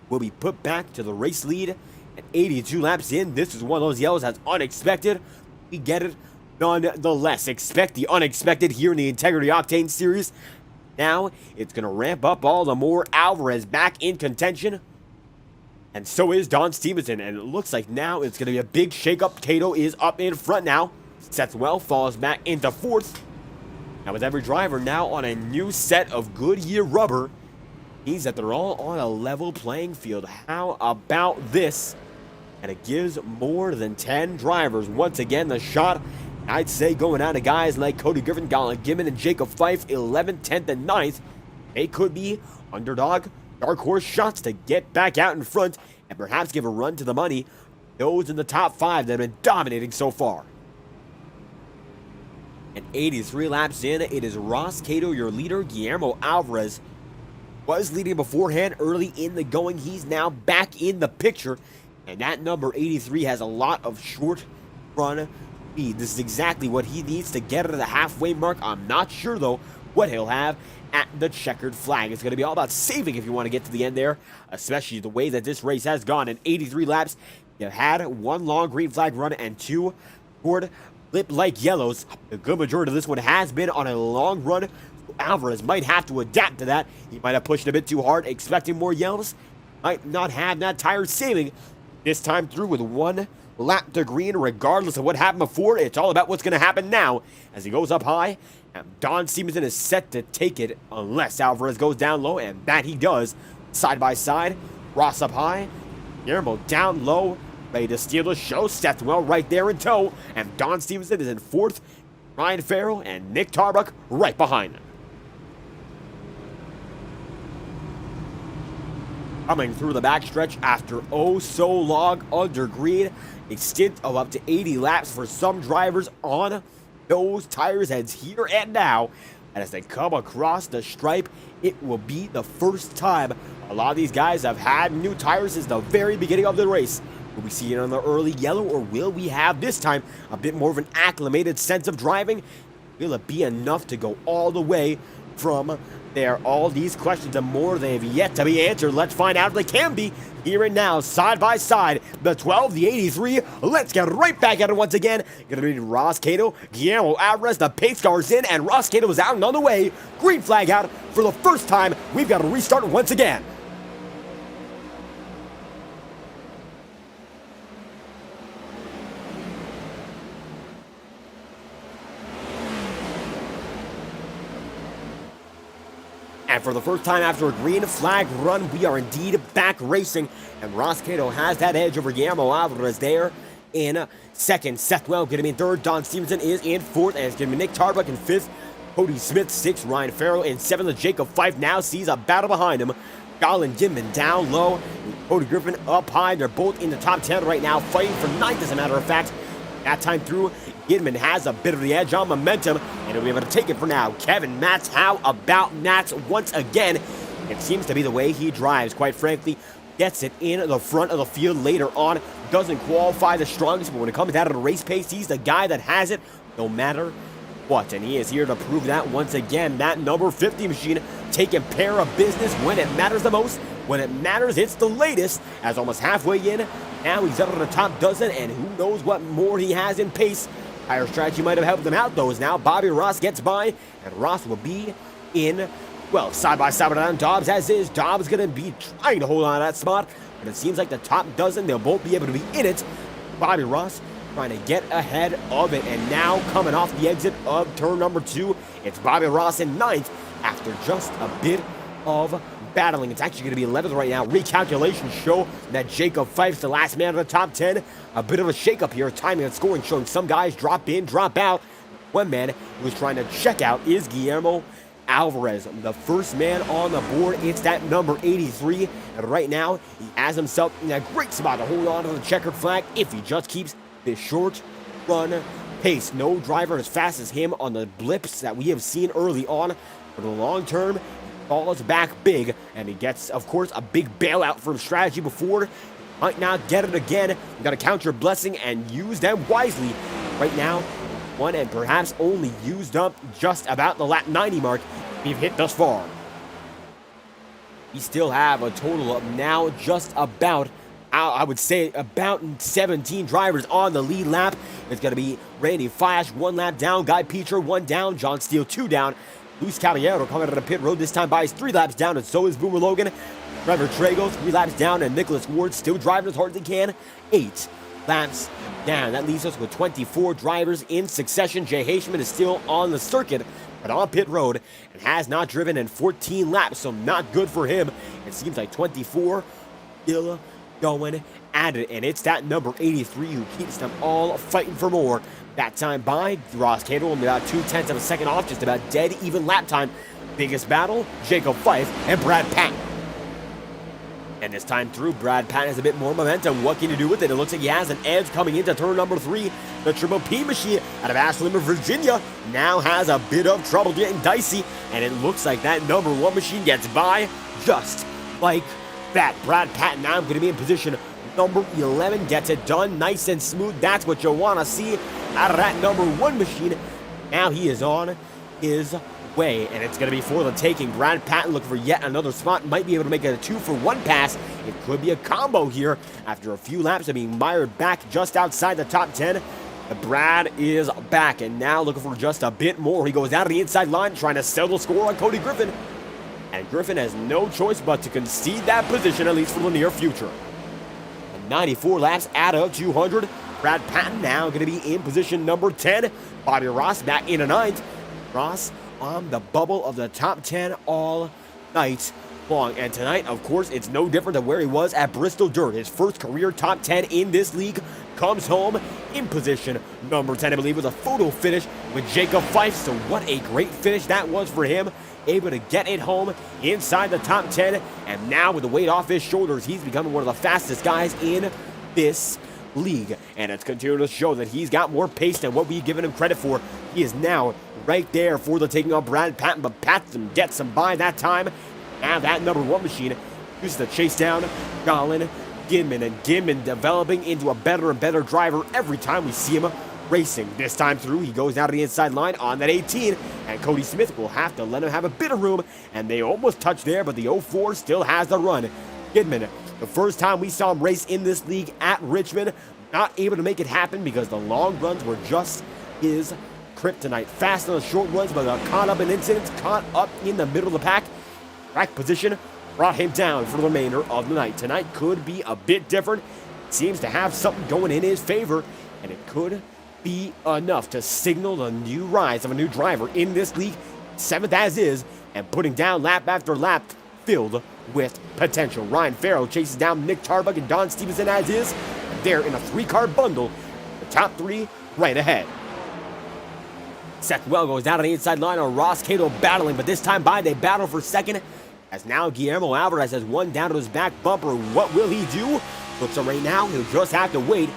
will be put back to the race lead at 82 laps in. This is one of those yellows that's unexpected. We get it nonetheless. Expect the unexpected here in the Integrity Octane Series. Now it's going to ramp up all the more. Alvarez back in contention. And so is Don Stevenson, and it looks like now it's going to be a big shakeup. Cato is up in front now. Seth Wells falls back into fourth. Now with every driver now on a new set of Goodyear rubber, means that they're all on a level playing field. How about this? And it gives more than 10 drivers once again the shot. I'd say going out to guys like Cody Griffin, Colin Gibbon, and Jacob Fife, 11th, 10th, and 9th. They could be underdog, dark horse shots to get back out in front and perhaps give a run to the money. Those in the top 5 that have been dominating so far. And 83 laps in, it is Ross Cato, your leader. Guillermo Alvarez was leading beforehand early in the going. He's now back in the picture. And that number 83 has a lot of short run speed. This is exactly what he needs to get to the halfway mark. I'm not sure, though, what he'll have at the checkered flag. It's going to be all about saving if you want to get to the end there, especially the way that this race has gone. In 83 laps, you had 1 long green flag run and 2 short lip-like yellows. The good majority of this one has been on a long run. Alvarez might have to adapt to that. He might have pushed a bit too hard, expecting more yellows. Might not have that tire saving this time through with 1 lap to green. Regardless of what happened before, it's all about what's going to happen now as he goes up high. And Don Stevenson is set to take it unless Alvarez goes down low, and that he does. Side by side, Ross up high, Guillermo down low, ready to steal the show. Seth Wells right there in tow, and Don Stevenson is in 4th. Ryan Farrell and Nick Tarbuck right behind them. Coming through the backstretch after oh so long under green, a stint of up to 80 laps for some drivers on those tires heads here and now. And as they come across the stripe, it will be the first time a lot of these guys have had new tires since the very beginning of the race. Will we see it on the early yellow, or will we have this time a bit more of an acclimated sense of driving? Will it be enough to go all the way from there? All these questions and more, they have yet to be answered. Let's find out if they can be here and now, side by side. The 12, the 83. Let's get right back at it once again. Gonna be Ross Cato, Guillermo Alvarez, the pace car's in, and Ross Cato is out and on the way. Green flag out for the first time. We've got to restart once again. And for the first time after a green flag run, we are indeed back racing. And Ross Cato has that edge over Guillermo Alvarez there in second. Seth Well going to be in third. Don Stevenson is in fourth. And it's going to be Nick Tarbuck in fifth. Cody Smith, sixth. Ryan Farrell in seventh. Jacob Fife now sees a battle behind him. Colin Gimman down low. Cody Griffin up high. They're both in the top 10 right now, fighting for ninth, as a matter of fact. That time through, Gidman has a bit of the edge on momentum, and he'll be able to take it for now. Kevin Matz, how about Matz once again? It seems to be the way he drives, quite frankly. Gets it in the front of the field later on. Doesn't qualify the strongest, but when it comes down to the race pace, he's the guy that has it no matter what. And he is here to prove that once again. That number 50 machine taking care of business when it matters the most. When it matters, it's the latest. As almost halfway in, now he's up to the top dozen, and who knows what more he has in pace. Higher strategy might have helped him out, though, as now Bobby Ross gets by, and Ross will be in, well, side by side with Adam Dobbs, as is. Dobbs going to be trying to hold on to that spot, but it seems like the top dozen, they'll both be able to be in it. Bobby Ross trying to get ahead of it, and now coming off the exit of turn number 2, it's Bobby Ross in ninth after just a bit of battling. It's actually going to be 11th right now. Recalculations show that Jacob Fife's the last man of the top 10. A bit of a shakeup here. Timing and scoring showing some guys drop in, drop out. One man who's trying to check out is Guillermo Alvarez, the first man on the board. It's that number 83. And right now, he has himself in a great spot to hold on to the checkered flag if he just keeps this short run pace. No driver as fast as him on the blips that we have seen early on. For the long term, falls back big, and he gets, of course, a big bailout from strategy before. Might not get it again. You got to count your blessing and use them wisely. Right now, one and perhaps only used up just about the lap 90 mark we've hit thus far. We still have a total of now just about, I would say, about 17 drivers on the lead lap. It's going to be Randy Flash, 1 lap down. Guy Peter, 1 down. John Steele, 2 down. Luis Caballero coming out of the pit road this time by 3 laps down, and so is Boomer Logan. Trevor Trago, 3 laps down, and Nicholas Ward still driving as hard as he can, 8 laps down. That leaves us with 24 drivers in succession. Jay Haishman is still on the circuit, but on pit road, and has not driven in 14 laps, so not good for him. It seems like 24 still going at it, and it's that number 83 who keeps them all fighting for more. That time by Ross Cato, only about 0.2 of a second off, just about dead even lap time. Biggest battle, Jacob Fife and Brad Patton. And this time through, Brad Patton has a bit more momentum. What can you do with it? It looks like he has an edge coming into turn number 3. The Triple P machine out of Ashland, Virginia, now has a bit of trouble getting dicey. And it looks like that number 1 machine gets by just like that. Brad Patton now going to be in position number 11, gets it done nice and smooth. That's what you want to see out of that number 1 machine. Now he is on his way, and it's going to be for the taking. Brad Patton looking for yet another spot. Might be able to make it a 2-for-1 pass. It could be a combo here after a few laps of being mired back just outside the top 10. But Brad is back, and now looking for just a bit more. He goes down to the inside line, trying to settle the score on Cody Griffin. And Griffin has no choice but to concede that position, at least for the near future. 94 laps out of 200. Brad Patton now going to be in position number 10. Bobby Ross back in a 9th. Ross on the bubble of the top 10 all night long. And tonight, of course, it's no different than where he was at Bristol Dirt. His first career top 10 in this league comes home in position number 10, I believe, with a photo finish with Jacob Fife. So what a great finish that was for him. Able to get it home inside the top 10. And now with the weight off his shoulders, he's becoming one of the fastest guys in this league. And it's continuing to show that he's got more pace than what we've given him credit for. He is now right there for the taking of Brad Patton, but Patton gets him by that time. Now that number 1 machine uses to chase down Colin Gidman developing into a better and better driver every time we see him racing. This time through, he goes down to the inside line on that 18, and Cody Smith will have to let him have a bit of room, and they almost touch there, but the 04 still has the run. Gidman, the first time we saw him race in this league at Richmond, not able to make it happen because the long runs were just his kryptonite. Fast on the short runs, but got caught up in incidents, caught up in the middle of the pack. Track position brought him down for the remainder of the night. Tonight could be a bit different. Seems to have something going in his favor, and it could be enough to signal the new rise of a new driver in this league. 7th as is, and putting down lap after lap filled with potential. Ryan Farrell chases down Nick Tarbuck and Don Stevenson as is. They're in a 3-car bundle. The top 3 right ahead. Seth Well goes down on the inside line on Ross Cato battling, but this time they battle for second. As now Guillermo Alvarez has one down to his back bumper. What will he do? Looks like right now he'll just have to wait.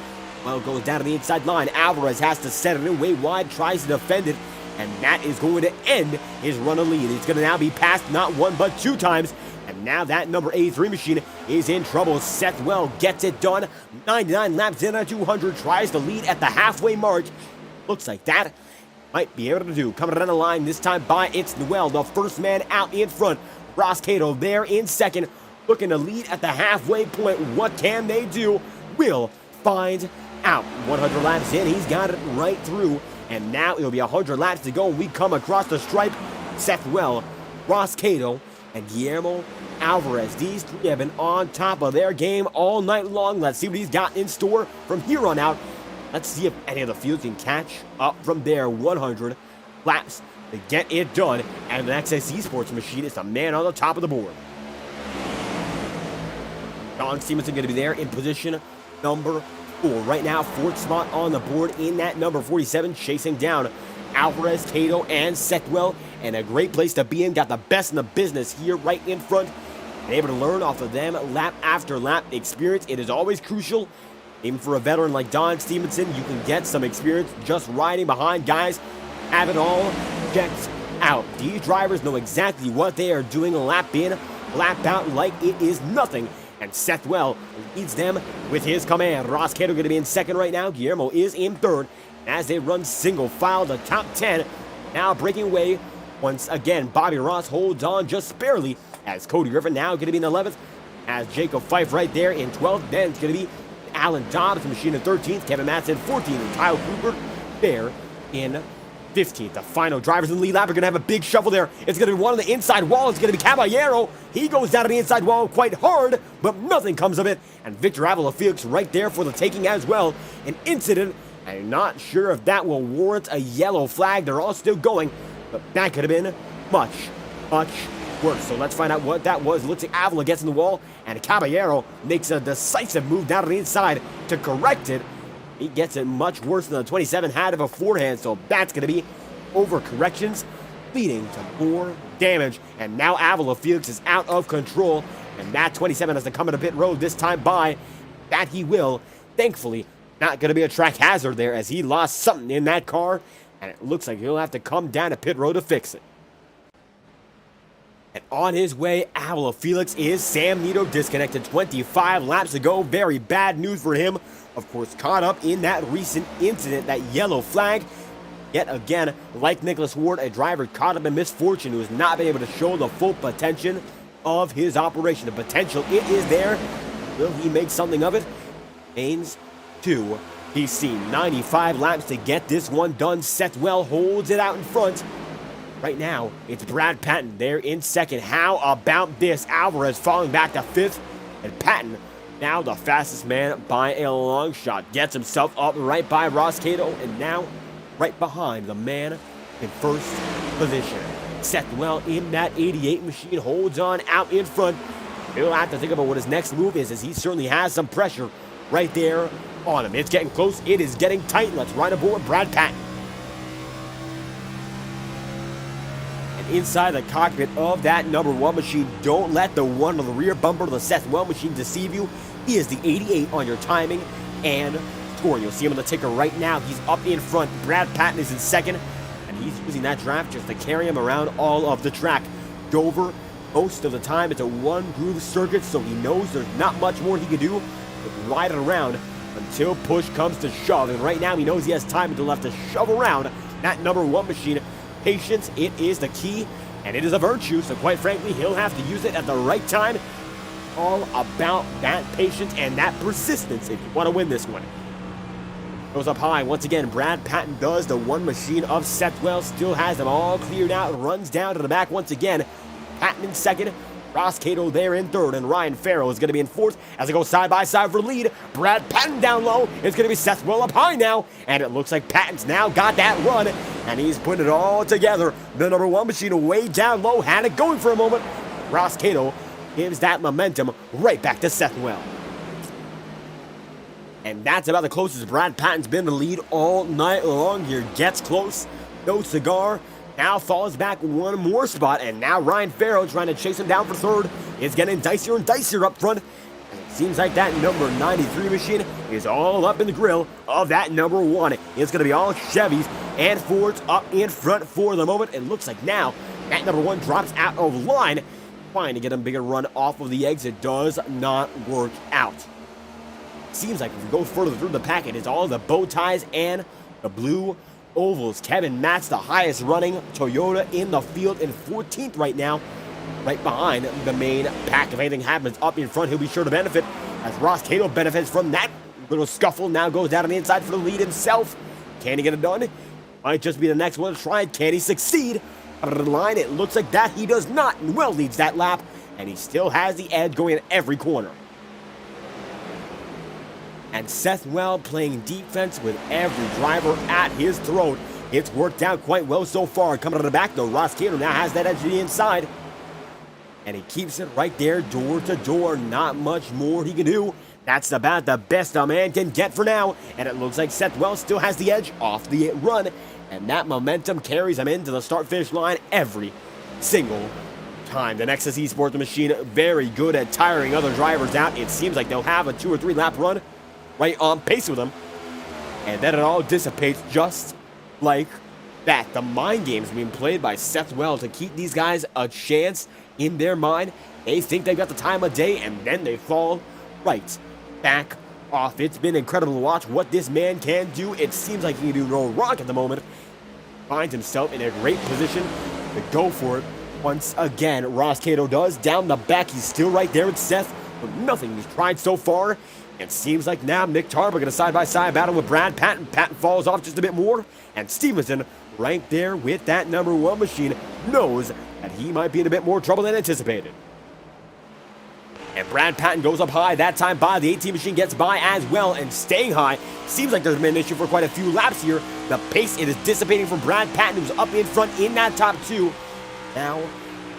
Well, goes down to the inside line. Alvarez has to set it in way wide, tries to defend it, and that is going to end his run of lead. It's going to now be passed not one but 2 times, and now that number 83 machine is in trouble. Seth Well gets it done. 99 laps in at 200, tries to lead at the halfway mark. Looks like that might be able to do. Coming down the line this time it's Noel, the first man out in front. Ross Cato there in second, looking to lead at the halfway point. What can they do? We'll find out. 100 laps in, he's got it right through, and now it'll be 100 laps to go, and we come across the stripe. Seth Well, Ross Cato, and Guillermo Alvarez. These 3 have been on top of their game all night long. Let's see what he's got in store from here on out. Let's see if any of the fields can catch up from there. 100 laps to get it done, and the XS Esports machine is the man on the top of the board. Don Stevenson going to be there in position number 4. Right now, 4th spot on the board in that number 47, chasing down Alvarez, Cato, and Sethwell, and a great place to be in. Got the best in the business here right in front, and able to learn off of them lap after lap. Experience, it is always crucial. Even for a veteran like Don Stevenson, you can get some experience just riding behind guys. Have it all checked out. These drivers know exactly what they are doing lap in, lap out like it is nothing. And Seth Well leads them with his command. Ross Cato going to be in second right now. Guillermo is in third. As they run single file, the top 10 now breaking away. Once again, Bobby Ross holds on just barely, as Cody Griffin now going to be in 11th. As Jacob Fife right there in 12th. Then it's going to be Alan Dobbs, the machine in 13th. Kevin Matson 14th. And Kyle Cooper there in 15th. The final drivers in the lead lap are going to have a big shuffle there. It's going to be one on the inside wall. It's going to be Caballero. He goes down to the inside wall quite hard, but nothing comes of it. And Victor Avila Felix right there for the taking as well. An incident. I'm not sure if that will warrant a yellow flag. They're all still going, but that could have been much, much worse. So let's find out what that was. It looks like Avila gets in the wall, and Caballero makes a decisive move down to the inside to correct it. He gets it much worse than the 27 had of a forehand, so that's going to be overcorrections, leading to more damage. And now Avila Felix is out of control, and that 27 has to come into pit road this time by. That he will. Thankfully, not going to be a track hazard there, as he lost something in that car, and it looks like he'll have to come down to pit road to fix it. And on his way, Avila Felix is Sam Nito disconnected 25 laps ago. Very bad news for him. Of course, caught up in that recent incident, that yellow flag. Yet again, like Nicholas Ward, a driver caught up in misfortune who has not been able to show the full potential of his operation. The potential, it is there. Will he make something of it? Remains to be seen. 95 laps to get this one done. Seth Well holds it out in front. Right now, it's Brad Patton there in second. How about this? Alvarez falling back to 5th, and Patton, now the fastest man by a long shot, gets himself up right by Ross Cato, and now right behind the man in first position. Seth Well in that 88 machine holds on out in front. He'll have to think about what his next move is, as he certainly has some pressure right there on him. It's getting close. It is getting tight. Let's ride aboard Brad Patton. Inside the cockpit of that number 1 machine, don't let the one on the rear bumper of the Seth Well machine deceive you. He is the 88 on your timing and scoring. You'll see him on the ticker right now. He's up in front. Brad Patton is in second, and he's using that draft just to carry him around all of the track. Dover Most of the time, it's a one-groove circuit, so he knows there's not much more he can do but ride it around until push comes to shove. And right now, he knows he has time until left to shove around that number one machine. Patience, it is the key, and it is a virtue, so quite frankly, he'll have to use it at the right time. All about that patience and that persistence if you want to win this one. Goes up high. Once again, Brad Patton does. The one machine of Sethwell still has them all cleared out. Runs down to the back once again. Patton in second. Ross Cato there in third. And Ryan Farrell is going to be in fourth as they go side by side for the lead. Brad Patton down low. It's going to be Sethwell up high now. And it looks like Patton's now got that run. And he's putting it all together. The number one machine way down low. Had it going for a moment. Ross Cato gives that momentum right back to Sethwell. And that's about the closest Brad Patton's been to the lead all night long here. Gets close, no cigar. Now falls back one more spot, and now Ryan Farrell trying to chase him down for third. It's getting dicier and dicier up front. And it seems like that number 93 machine is all up in the grill of that number one. It's going to be all Chevys and Fords up in front for the moment. It looks like now that number one drops out of line, trying to get a bigger run off of the exit. Does not work out. Seems like if we go further through the pack, it is all the bow ties and the blue ovals. Kevin Matt's the highest running Toyota in the field in 14th right now, right behind the main pack. If anything happens up in front, he'll be sure to benefit, as Ross Cato benefits from that little scuffle. Now goes down on the inside for the lead himself. Can he get it done? Might just be the next one to try. Can he succeed? Out of the line, it looks like that he does not, and well leads that lap, and he still has the edge going in every corner. And Sethwell playing defense with every driver at his throat. It's worked out quite well so far. Coming to the back, though, Ross Cato now has that edge to the inside. And he keeps it right there, door to door. Not much more he can do. That's about the best a man can get for now. And it looks like Sethwell still has the edge off the run. And that momentum carries him into the start-finish line every single time. The Nexus Esports machine very good at tiring other drivers out. It seems like they'll have a 2 or 3 lap run right on pace with them, and then it all dissipates just like that. The mind games being played by Sethwell to keep these guys a chance in their mind. They think they've got the time of day, and then they fall right back off. It's been incredible to watch what this man can do. It seems like he can do no wrong at the moment. Finds himself in a great position to go for it once again. Ross Cato does. Down the back, he's still right there with Seth, but nothing he's tried so far. It seems like now Nick Tarbuck in a side-by-side battle with Brad Patton. Patton falls off just a bit more, and Stevenson, right there with that number one machine, knows that he might be in a bit more trouble than anticipated. And Brad Patton goes up high. That time by the 18 machine gets by as well, and staying high. Seems like there's been an issue for quite a few laps here. The pace, it is dissipating from Brad Patton, who's up in front in that top two. Now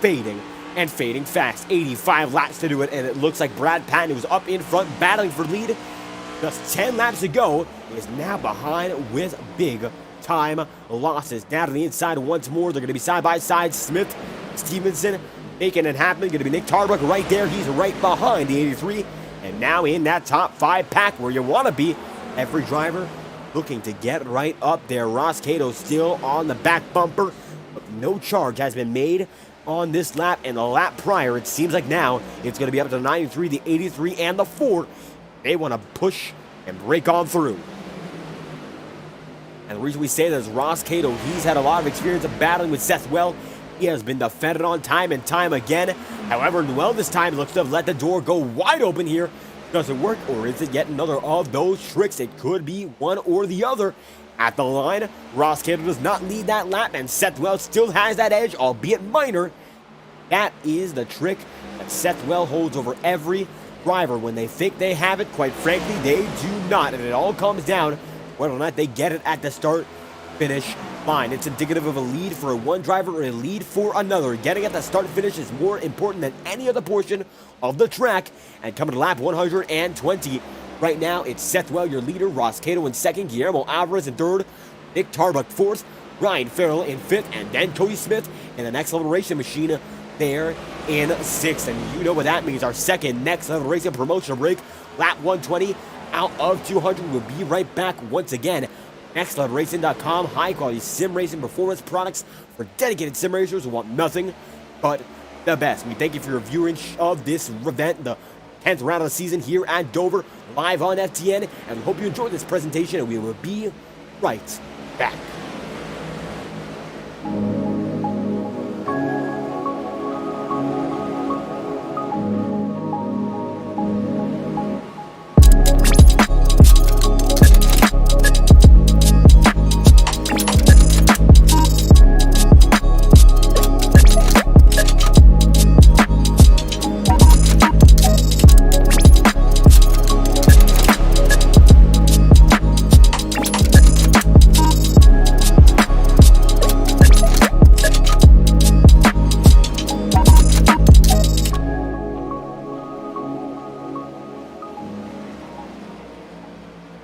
fading. And fading fast. 85 laps to do it, and it looks like Brad Patton, who's up in front battling for lead just 10 laps to go, is now behind with big time losses. Now to the inside once more. They're going to be side by side. Smith, Stevenson making it happen. Going to be Nick Tarbuck right there. He's right behind the 83. And now in that top 5 pack where you want to be. Every driver looking to get right up there. Ross Cato still on the back bumper, but no charge has been made on this lap, and the lap prior, it seems like now it's going to be up to the 93, the 83, and the 4. They want to push and break on through. And the reason we say that is Ross Cato, he's had a lot of experience of battling with Sethwell. He has been defended on time and time again. However, well, this time looks to have let the door go wide open here. Does it work, or is it yet another of those tricks? It could be one or the other. At the line, Ross Cato does not lead that lap, and Sethwell still has that edge, albeit minor. That is the trick that Sethwell holds over every driver. When they think they have it, quite frankly, they do not. And it all comes down to whether or not they get it at the start-finish line. It's indicative of a lead for one driver or a lead for another. Getting at the start-finish is more important than any other portion of the track. And coming to lap 120. Right now, it's Sethwell, your leader, Ross Cato in second, Guillermo Alvarez in third, Nick Tarbuck fourth, Ryan Farrell in fifth, and then Cody Smith in the Next Level Racing machine there in sixth. And you know what that means. Our second Next Level Racing promotional break, lap 120 out of 200. We'll be right back once again. NextLevelRacing.com, high-quality sim racing performance products for dedicated sim racers who want nothing but the best. We thank you for your viewing of this event, the 10th round of the season here at Dover, live on FTN, and we hope you enjoyed this presentation, and we will be right back.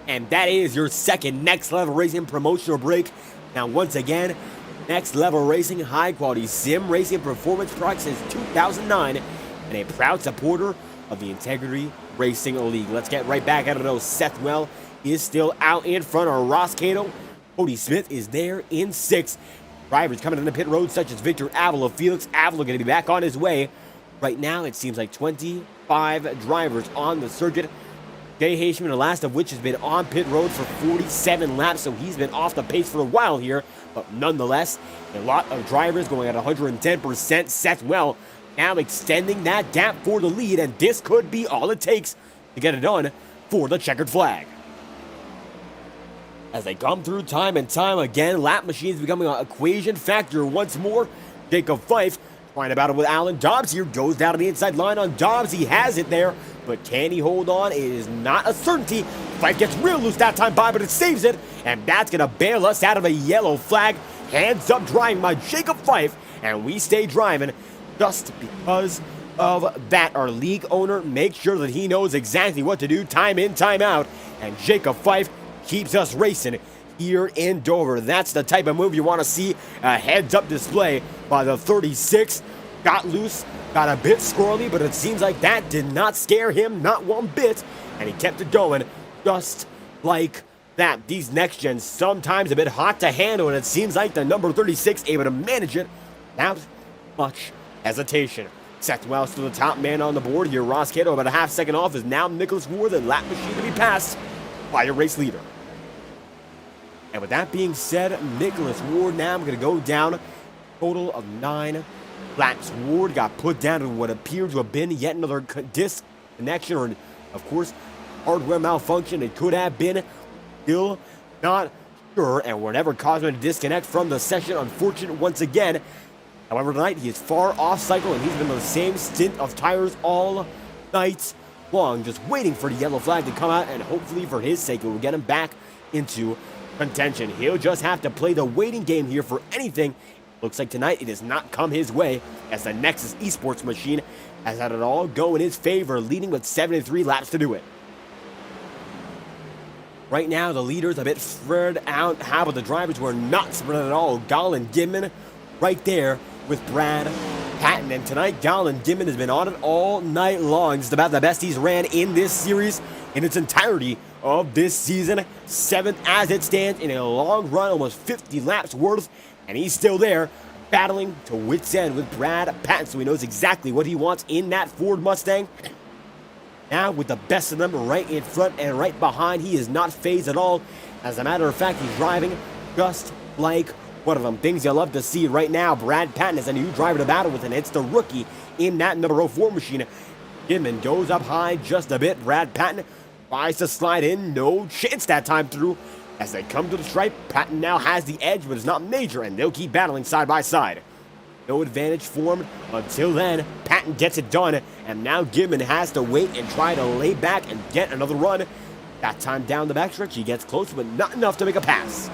And that is your second Next Level Racing promotional break. Now, once again, Next Level Racing, high-quality sim racing performance product since 2009, and a proud supporter of the Integrity Racing League. Let's get right back at it, though. Seth Well is still out in front of Ross Cato. Cody Smith is there in 6th. Drivers coming in the pit road, such as Victor Avila. Felix Avila going to be back on his way. Right now, it seems like 25 drivers on the circuit. Jay Haishman, the last of which has been on pit road for 47 laps, so he's been off the pace for a while here. But nonetheless, a lot of drivers going at 110%. Seth Well now extending that gap for the lead, and this could be all it takes to get it done for the checkered flag. As they come through time and time again, lap machines becoming an equation factor once more. Jacob Fife trying to battle with Alan Dobbs here, goes down to the inside line on Dobbs. He has it there, but can he hold on? It is not a certainty. Fife gets real loose that time by, but it saves it, and that's going to bail us out of a yellow flag. Hands up driving by Jacob Fife, and we stay driving just because of that. Our league owner makes sure that he knows exactly what to do time in, time out, and Jacob Fife keeps us racing here in Dover. That's the type of move you want to see. A heads-up display by the 36. Got loose, got a bit squirrely, but it seems like that did not scare him, not one bit, and he kept it going just like that. These next gens sometimes a bit hot to handle, and it seems like the number 36 able to manage it without much hesitation. Seth Wells to the top man on the board here. Ross Cato about a half second off is now Nicholas Ward, the lap machine to be passed by your race leader. And with that being said, Nicholas Ward now going to go down a total of 9 laps. Ward got put down to what appeared to have been yet another disconnection, or of course hardware malfunction. It could have been, still not sure, and whatever caused him to disconnect from the session. Unfortunate once again. However, tonight he is far off cycle, and he's been on the same stint of tires all night long, just waiting for the yellow flag to come out, and hopefully for his sake it will get him back into contention. He'll just have to play the waiting game here for anything. Looks like tonight it has not come his way, as the Nexus Esports machine has had it all go in his favor, leading with 73 laps to do it. Right now, the leaders a bit spread out. How about the drivers who are not spread at all? Gallon Gimman right there with Brad Patton. And tonight, Gallon Gimman has been on it all night long. It's about the best he's ran in this series in its entirety of this season. 7th as it stands in a long run, almost 50 laps worth. And he's still there, battling to wit's end with Brad Patton, so he knows exactly what he wants in that Ford Mustang. Now, with the best of them right in front and right behind, he is not phased at all. As a matter of fact, he's driving just like one of them. Things you'll love to see right now. Brad Patton is a new driver to battle with, and it's the rookie in that number 04 machine. Gimman goes up high just a bit. Brad Patton tries to slide in. No chance that time through. As they come to the stripe, Patton now has the edge, but it's not major, and they'll keep battling side by side. No advantage for him until then. Patton gets it done, and now Gimman has to wait and try to lay back and get another run. That time down the backstretch, he gets close, but not enough to make a pass.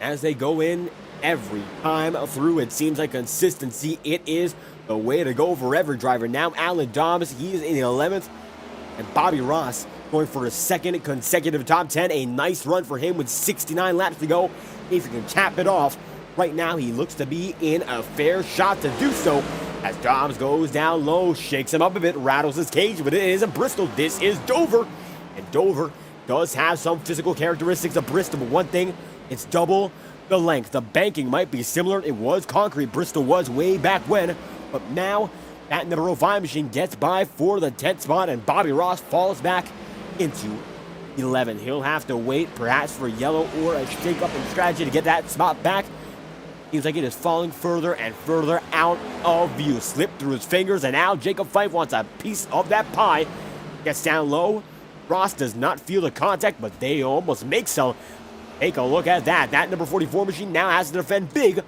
As they go in every time through, it seems like consistency. It is the way to go for every driver. Now Alan Dobbs, he is in the 11th, and Bobby Ross going for his 2nd consecutive top 10. A nice run for him with 69 laps to go. If he can cap it off, right now he looks to be in a fair shot to do so. As Dobbs goes down low, shakes him up a bit, rattles his cage, but it isn't Bristol. This is Dover. And Dover does have some physical characteristics of Bristol, but one thing, it's double the length. The banking might be similar. It was concrete. Bristol was way back when. But now, that number 05 machine gets by for the 10th spot, and Bobby Ross falls back into 11. He'll have to wait, perhaps for yellow or a shake-up in strategy to get that spot back. Seems like it is falling further and further out of view. Slipped through his fingers, and now Jacob Fife wants a piece of that pie. Gets down low. Ross does not feel the contact, but they almost make some. Take a look at that. That number 44 machine now has to defend big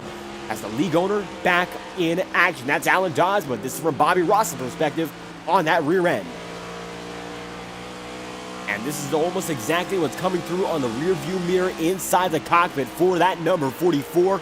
as the league owner back in action. That's Alan Dawes, but this is from Bobby Ross's perspective on that rear end. And this is almost exactly what's coming through on the rear view mirror inside the cockpit for that number 44.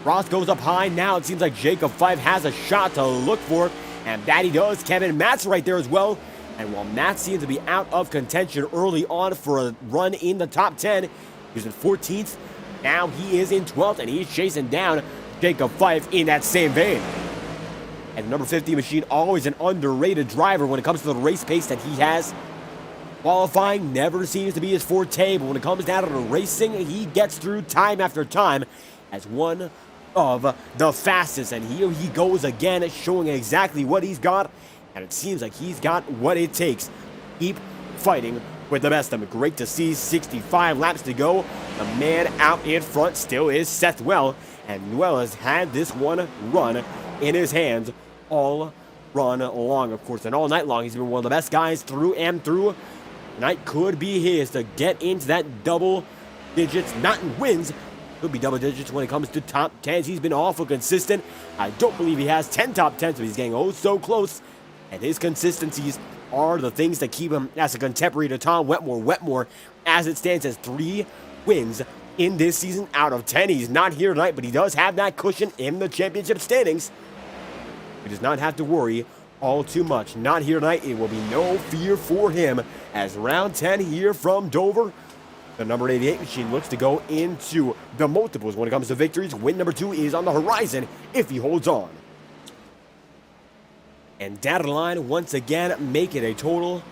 Ross goes up high. Now it seems like Jacob Fife has a shot to look for, and that he does. Kevin Matt's right there as well. And while Matt seems to be out of contention early on for a run in the top 10, he was in 14th. Now he is in 12th, and he's chasing down Jacob Fife in that same vein. And the number 50 machine, always an underrated driver when it comes to the race pace that he has. Qualifying never seems to be his forte, but when it comes down to the racing, he gets through time after time as one of the fastest. And here he goes again, showing exactly what he's got. And it seems like he's got what it takes. Keep fighting with the best of them. Great to see. 65 laps to go. The man out in front still is Seth Well. And Well has had this one run in his hands all run long, of course. And all night long, he's been one of the best guys through and through. Tonight could be his to get into that double digits, not in wins. Could be double digits when it comes to top 10s. He's been awful consistent. I don't believe he has 10 top 10s, but he's getting oh so close. And his consistencies are the things that keep him as a contemporary to Tom Wetmore. Wetmore, as it stands, has 3 wins in this season out of 10. He's not here tonight, but he does have that cushion in the championship standings. He does not have to worry all too much. Not here tonight. It will be no fear for him as round 10 here from Dover. The number 88 machine looks to go into the multiples when it comes to victories. Win number 2 is on the horizon if he holds on. And data line once again make it a total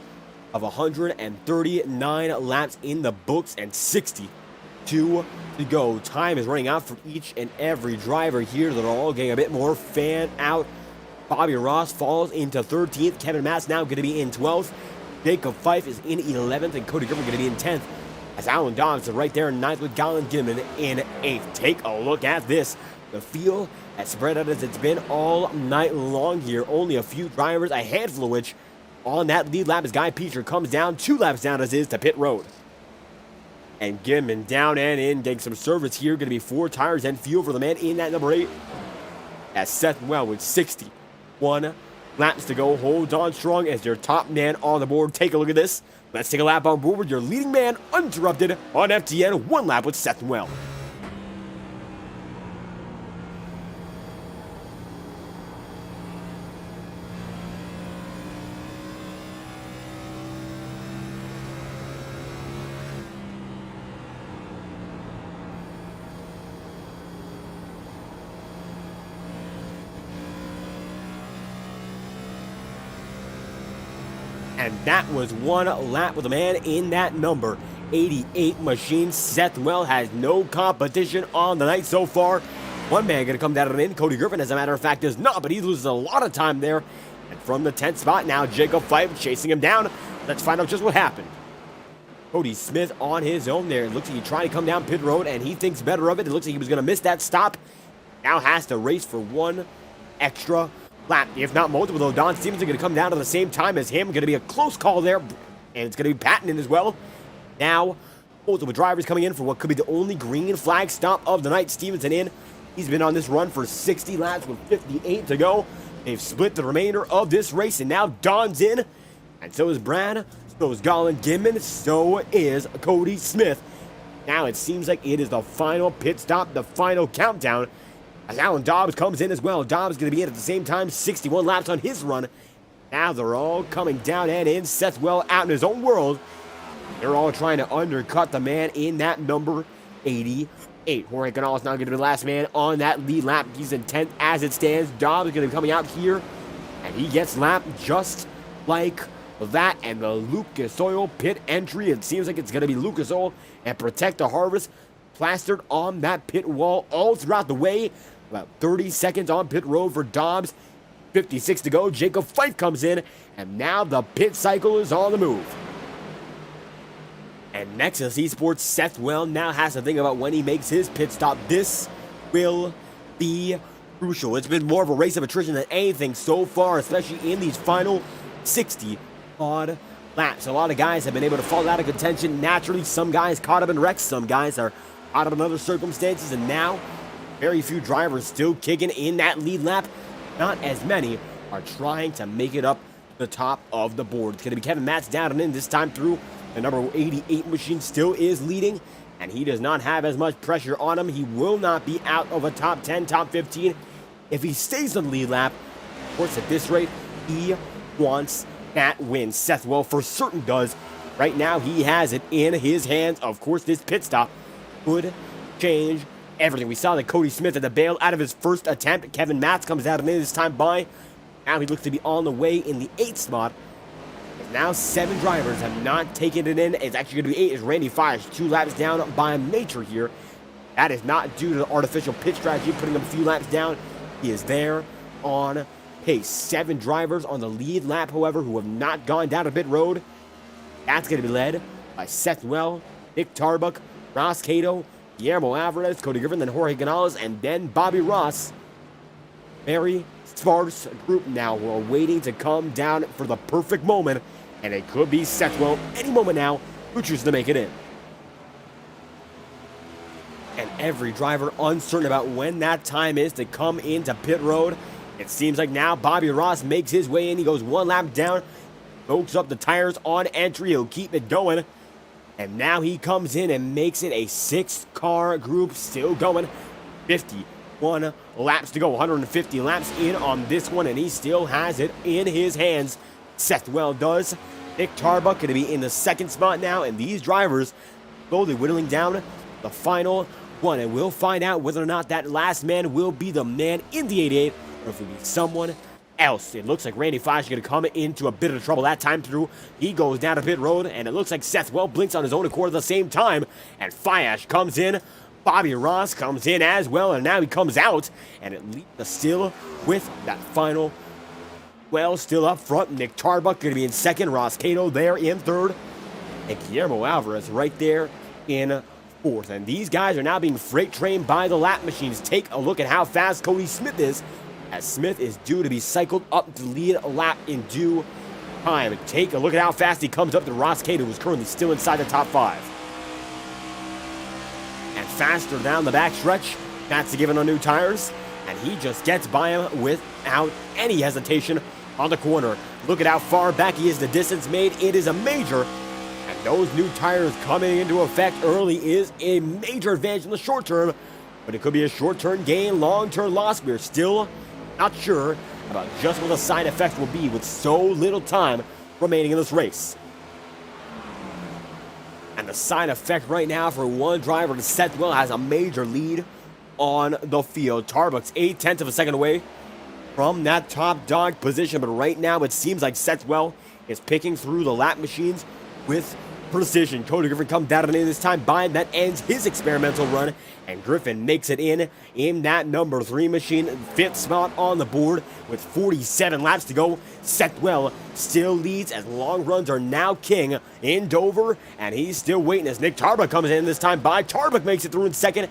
of 139 laps in the books and 62 to go. Time is running out for each and every driver here. They're all getting a bit more fan out. Bobby Ross falls into 13th. Kevin Matt's now going to be in 12th. Jacob Fife is in 11th, and Cody Griffin going to be in 10th. As Alan Dawes is right there in 9th with Colin Gimman in 8th. Take a look at this. The field as spread out as it's been all night long here. Only a few drivers, a handful of which on that lead lap as Guy Peacher comes down 2 laps down as is to pit road. And Gimman down and in, getting some service here. Going to be 4 tires and fuel for the man in that number 8. As Seth Well with 61 laps to go holds on strong as your top man on the board. Take a look at this. Let's take a lap on board with your leading man uninterrupted on FTN. 1 lap with Seth Well. And that was 1 lap with a man in that number 88 machine. Seth Well has no competition on the night so far. One man going to come down and in. Cody Griffin, as a matter of fact, does not, but he loses a lot of time there. And from the 10th spot now, Jacob Fife chasing him down. Let's find out just what happened. Cody Smith on his own there. It looks like he tried to come down pit road, and he thinks better of it. It looks like he was going to miss that stop. Now has to race for 1 extra lap, if not multiple, though. Don Stevens going to come down at the same time as him. Going to be a close call there, and it's going to be Patton in as well. Now, multiple drivers coming in for what could be the only green flag stop of the night. Stevenson in. He's been on this run for 60 laps with 58 to go. They've split the remainder of this race, and now Don's in. And so is Brad. So is Colin Gimman. So is Cody Smith. Now it seems like it is the final pit stop, the final countdown, as Alan Dobbs comes in as well. Dobbs going to be in at the same time, 61 laps on his run. Now they're all coming down and in. Seth Well out in his own world. They're all trying to undercut the man in that number 88. Jorge Canales now going to be the last man on that lead lap. He's in 10th as it stands. Dobbs is going to be coming out here, and he gets lapped just like that. And the Lucas Oil pit entry, it seems like it's going to be Lucas Oil and Protect the Harvest plastered on that pit wall all throughout the way. About 30 seconds on pit road for Dobbs. 56 to go. Jacob Fife comes in, and now the pit cycle is on the move. And Nexus Esports, Seth Well now has to think about when he makes his pit stop. This will be crucial. It's been more of a race of attrition than anything so far, especially in these final 60 odd laps. A lot of guys have been able to fall out of contention naturally. Some guys caught up in wrecks. Some guys are caught up in other circumstances. And now, very few drivers still kicking in that lead lap. Not as many are trying to make it up the top of the board. It's going to be Kevin Matz down and in this time through. The number 88 machine still is leading, and he does not have as much pressure on him. He will not be out of a top 10, top 15 if he stays on the lead lap. Of course, at this rate, he wants that win. Seth Well for certain does. Right now, he has it in his hands. Of course, this pit stop could change everything. We saw that Cody Smith had to bail out of his first attempt. Kevin Matz comes out and in this time by. Now he looks to be on the way in the 8th spot. Now 7 drivers have not taken it in. It's actually going to be 8 as Randy Fires 2 laps down by nature here. That is not due to the artificial pit strategy, putting him a few laps down. He is there on pace. 7 drivers on the lead lap, however, who have not gone down a pit road. That's going to be led by Seth Well, Nick Tarbuck, Ross Cato, Guillermo Alvarez, Cody Griffin, then Jorge Canales, and then Bobby Ross. Very sparse group now. We're waiting to come down for the perfect moment, and it could be Seth Well any moment now who chooses to make it in. And every driver uncertain about when that time is to come into pit road. It seems like now Bobby Ross makes his way in. He goes 1 lap down, pokes up the tires on entry. He'll keep it going. And now he comes in and makes it a 6-car group still going. 51 laps to go. 150 laps in on this one, and he still has it in his hands. Seth Well does. Nick Tarbuck going to be in the 2nd spot now, and these drivers slowly whittling down the final one. And we'll find out whether or not that last man will be the man in the 88, or if it will be someone else. It looks like Randy Fish is going to come into a bit of trouble that time through. He goes down to pit road, and it looks like Seth Well blinks on his own accord at the same time, and Fiash comes in. Bobby Ross comes in as well, and now he comes out, and it leaves us still with that final. Well, still up front. Nick Tarbuck going to be in 2nd. Ross Cato there in 3rd. And Guillermo Alvarez right there in 4th. And these guys are now being freight trained by the lap machines. Take a look at how fast Cody Smith is, as Smith is due to be cycled up to lead a lap in due time. And take a look at how fast he comes up to Ross Cato, who's currently still inside the top 5. And faster down the backstretch. That's to give him on new tires. And he just gets by him without any hesitation on the corner. Look at how far back he is. The distance made, it is a major. And those new tires coming into effect early is a major advantage in the short term. But it could be a short-term gain, long-term loss. We're still not sure about just what the side effect will be with so little time remaining in this race. And the side effect right now for one driver, Seth Well, has a major lead on the field. Tarbuck's 0.8 of a second away from that top dog position, but right now it seems like Seth Well is picking through the lap machines with precision. Cody Griffin comes down and in this time by. That ends his experimental run, and Griffin makes it in that number 3 machine, 5th spot on the board with 47 laps to go. Seth Well still leads as long runs are now king in Dover, and he's still waiting as Nick Tarbuck comes in this time by. Tarbuck makes it through in 2nd.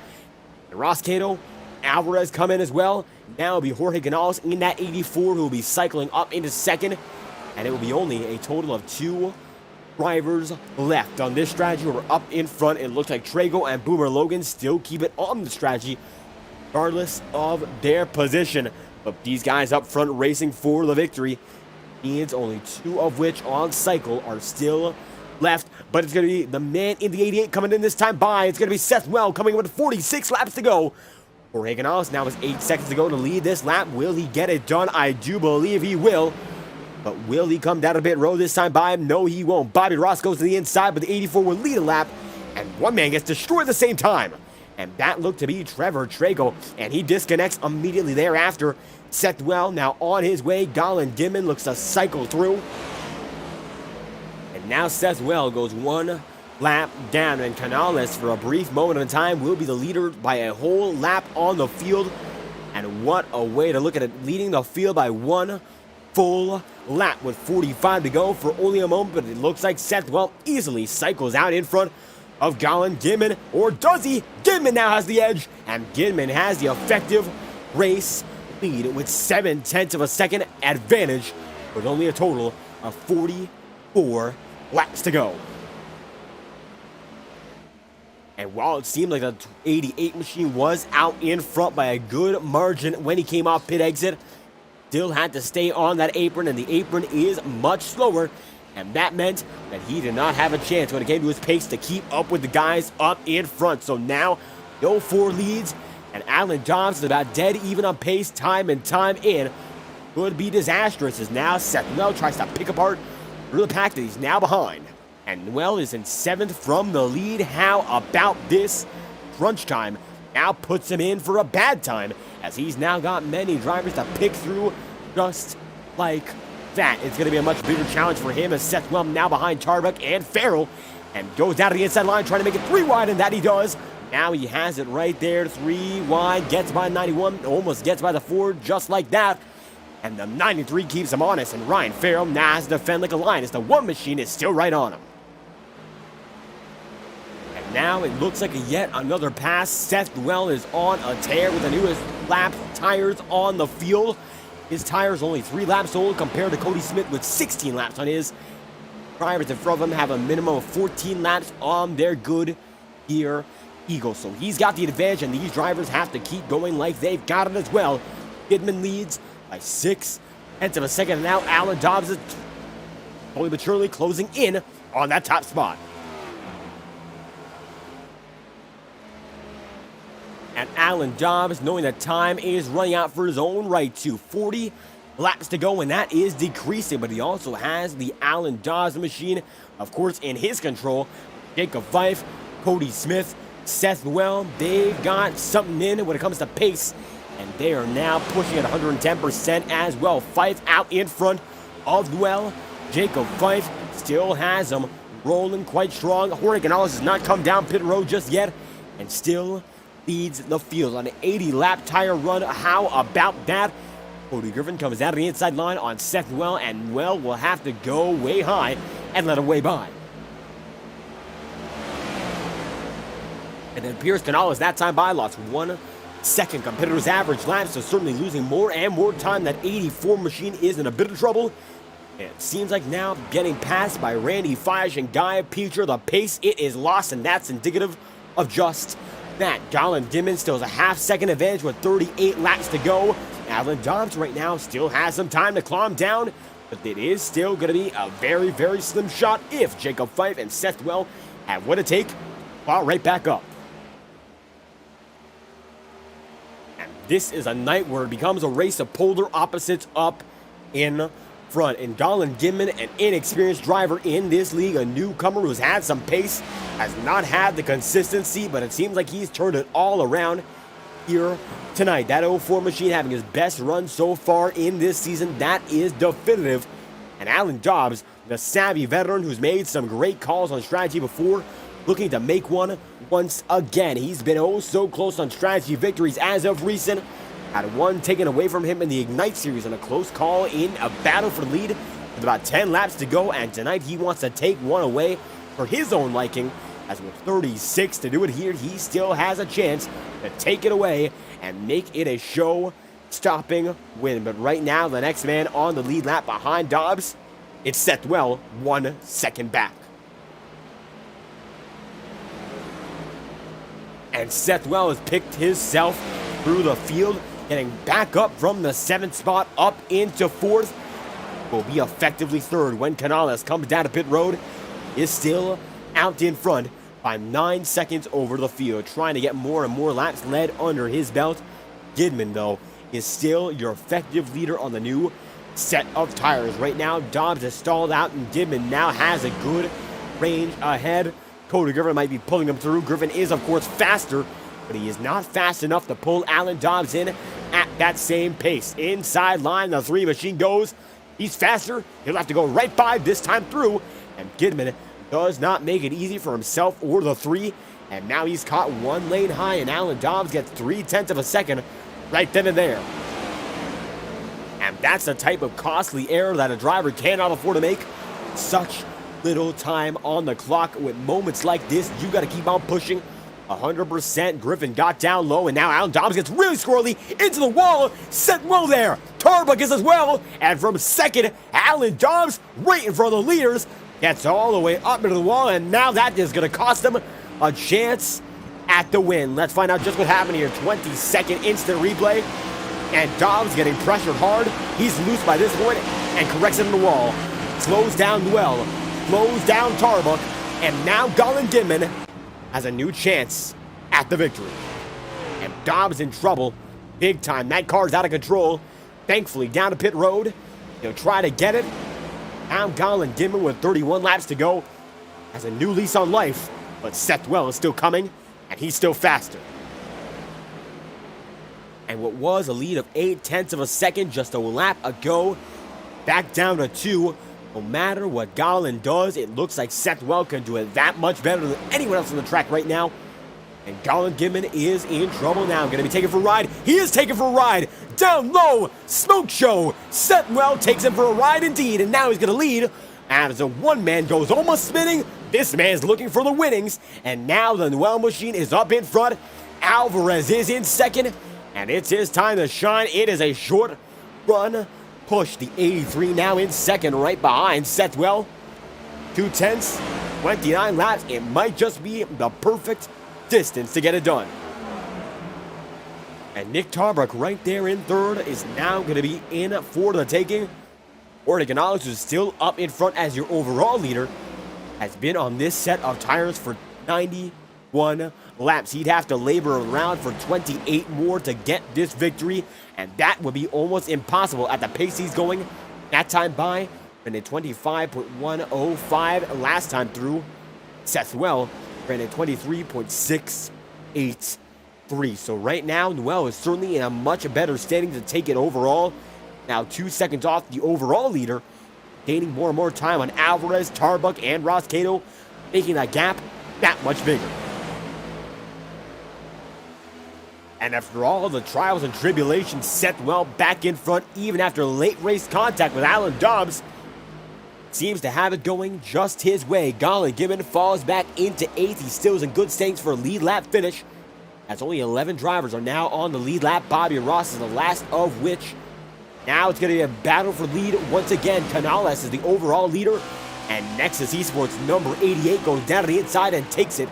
And Ross Cato, Alvarez come in as well. Now it'll be Jorge Canales in that 84 who will be cycling up into 2nd, and it will be only a total of 2 drivers left on this strategy. We're up in front. It looks like Trago and Boomer Logan still keep it on the strategy regardless of their position. But these guys up front racing for the victory. Means only 2 of which on cycle are still left. But it's going to be the man in the 88 coming in this time by. It's going to be Seth Well coming in with 46 laps to go. Jorge Canales now has 8 seconds to go to lead this lap. Will he get it done? I do believe he will. But will he come down a pit road this time by him? No, he won't. Bobby Ross goes to the inside, but the 84 will lead a lap, and one man gets destroyed at the same time. And that looked to be Trevor Trago, and he disconnects immediately thereafter. Seth Well now on his way. Colin Dimon looks to cycle through. And now Seth Well goes 1 lap down, and Canales, for a brief moment of time, will be the leader by a whole lap on the field. And what a way to look at it, leading the field by one full lap with 45 to go for only a moment, but it looks like Seth, well, easily cycles out in front of Colin Gidman, or does he? Gidman now has the edge, and Gidman has the effective race lead with 0.7 of a second advantage, with only a total of 44 laps to go. And while it seemed like the 88 machine was out in front by a good margin when he came off pit exit, still had to stay on that apron, and the apron is much slower, and that meant that he did not have a chance when it came to his pace to keep up with the guys up in front. So now, no 4 leads, and Alan Dobbs is about dead even on pace time and time in. Could be disastrous as now Seth Well tries to pick apart through the pack that he's now behind. And Noel is in 7th from the lead. How about this? Crunch time now puts him in for a bad time, as he's now got many drivers to pick through just like that. It's going to be a much bigger challenge for him, as Seth Well now behind Tarbuck and Farrell, and goes down to the inside line trying to make it 3 wide, and that he does. Now he has it right there, 3 wide, gets by 91, almost gets by the Ford just like that. And the 93 keeps him honest, and Ryan Farrell now has to defend like a lion as the 1 machine is still right on him. And now it looks like yet another pass. Seth Well is on a tear with the newest lap tires on the field. His tires only 3 laps old compared to Cody Smith with 16 laps on his. Drivers in front of him have a minimum of 14 laps on their Goodyear Eagle. So he's got the advantage, and these drivers have to keep going like they've got it as well. Gidman leads by 0.6 of a second, and now Alan Dobbs is slowly but surely closing in on that top spot. And Alan Dobbs, knowing that time is running out for his own right too. 40 laps to go, and that is decreasing, but he also has the Alan Dobbs machine, of course, in his control. Jacob Fife, Cody Smith, Seth Well, they've got something in when it comes to pace, and they are now pushing at 110% as well. Fife out in front of Well. Jacob Fife still has them rolling quite strong. Jorge Canales has not come down pit road just yet, and still leads the field on an 80-lap tire run. How about that? Cody Griffin comes out of the inside line on Seth Well, and Well will have to go way high and let him way by. And then Pierce Canales that time by lost 1 second compared to his average lap, so certainly losing more and more time. That 84 machine is in a bit of trouble. And it seems like now getting passed by Randy Fish and Guy Peter, the pace, it is lost, and that's indicative of just that. Colin Gidman still has a half-second advantage with 38 laps to go. Alan Dobbs right now still has some time to climb down, but it is still going to be a very, very slim shot if Jacob Fife and Seth Well have what it takes. Well, right back up. And this is a night where it becomes a race of polar opposites up in front. And Colin Gidman, an inexperienced driver in this league, a newcomer who's had some pace, has not had the consistency, but it seems like he's turned it all around here tonight. That 04 machine having his best run so far in this season, that is definitive. And Alan Dobbs, the savvy veteran who's made some great calls on strategy before, looking to make one once again. He's been oh so close on strategy victories as of recent. Had one taken away from him in the Ignite Series on a close call in a battle for the lead with about 10 laps to go, and tonight he wants to take one away for his own liking, as with 36 to do it here, he still has a chance to take it away and make it a show-stopping win. But right now, the next man on the lead lap behind Dobbs, it's Seth Well, 1 second back. And Seth Well has picked himself through the field, getting back up from the 7th spot up into 4th. Will be effectively 3rd when Canales comes down to pit road. Is still out in front by 9 seconds over the field, trying to get more and more laps led under his belt. Gidman, though, is still your effective leader on the new set of tires. Right now, Dobbs is stalled out, and Gidman now has a good range ahead. Cody Griffin might be pulling him through. Griffin is, of course, faster, but he is not fast enough to pull Alan Dobbs in at that same pace. Inside line, the 3 machine goes. He's faster. He'll have to go right by this time through, and Gidman does not make it easy for himself or the three. And now he's caught one lane high, and Alan Dobbs gets 0.3 of a second right then and there. And that's the type of costly error that a driver cannot afford to make. Such little time on the clock. With moments like this, you got to keep on pushing. 100%. Griffin got down low, and now Alan Dobbs gets really squirrely into the wall. Set well there. Tarbuck is as well. And from second, Alan Dobbs, right in front of the leaders, gets all the way up into the wall, and now that is going to cost him a chance at the win. Let's find out just what happened here. 20-second instant replay. And Dobbs getting pressured hard. He's loose by this point and corrects it in the wall. Slows down well. Slows down Tarbuck. And now Colin Gidman has a new chance at the victory. And Dobbs in trouble big time. That car's out of control. Thankfully, down to pit road. He'll try to get it. Now Colin Gidman with 31 laps to go has a new lease on life. But Seth Well is still coming, and he's still faster. And what was a lead of 0.8 of a second just a lap ago, back down to 2. No matter what Colin does, it looks like Seth Well can do it that much better than anyone else on the track right now. And Colin Gidman is in trouble now. Going to be taken for a ride. He is taken for a ride. Down low, smoke show. Seth Well takes him for a ride indeed, and now he's going to lead. As a one-man goes almost spinning, this man's looking for the winnings. And now the Noel machine is up in front. Alvarez is in second, and it's his time to shine. It is a short run push. The 83 now in second, right behind Seth Well. 2/10, 29 laps. It might just be the perfect distance to get it done. And Nick Tarbuck right there in third is now going to be in for the taking. Jorge Canales, who's still up in front as your overall leader, has been on this set of tires for 91 laps. He'd have to labor around for 28 more to get this victory, and that would be almost impossible at the pace he's going. That time by, ran a 25.105 last time through. Seth Well ran a 23.683. So right now, Noel is certainly in a much better standing to take it overall. Now 2 seconds off the overall leader, gaining more and more time on Alvarez, Tarbuck, and Ross Cato, making that gap that much bigger. And after all the trials and tribulations, Seth Well back in front, even after late race contact with Alan Dobbs, seems to have it going just his way. Colin Gidman falls back into 8th. He still is in good standings for a lead lap finish, as only 11 drivers are now on the lead lap. Bobby Ross is the last of which. Now it's going to be a battle for lead once again. Canales is the overall leader. And Nexus Esports number 88 goes down to the inside and takes it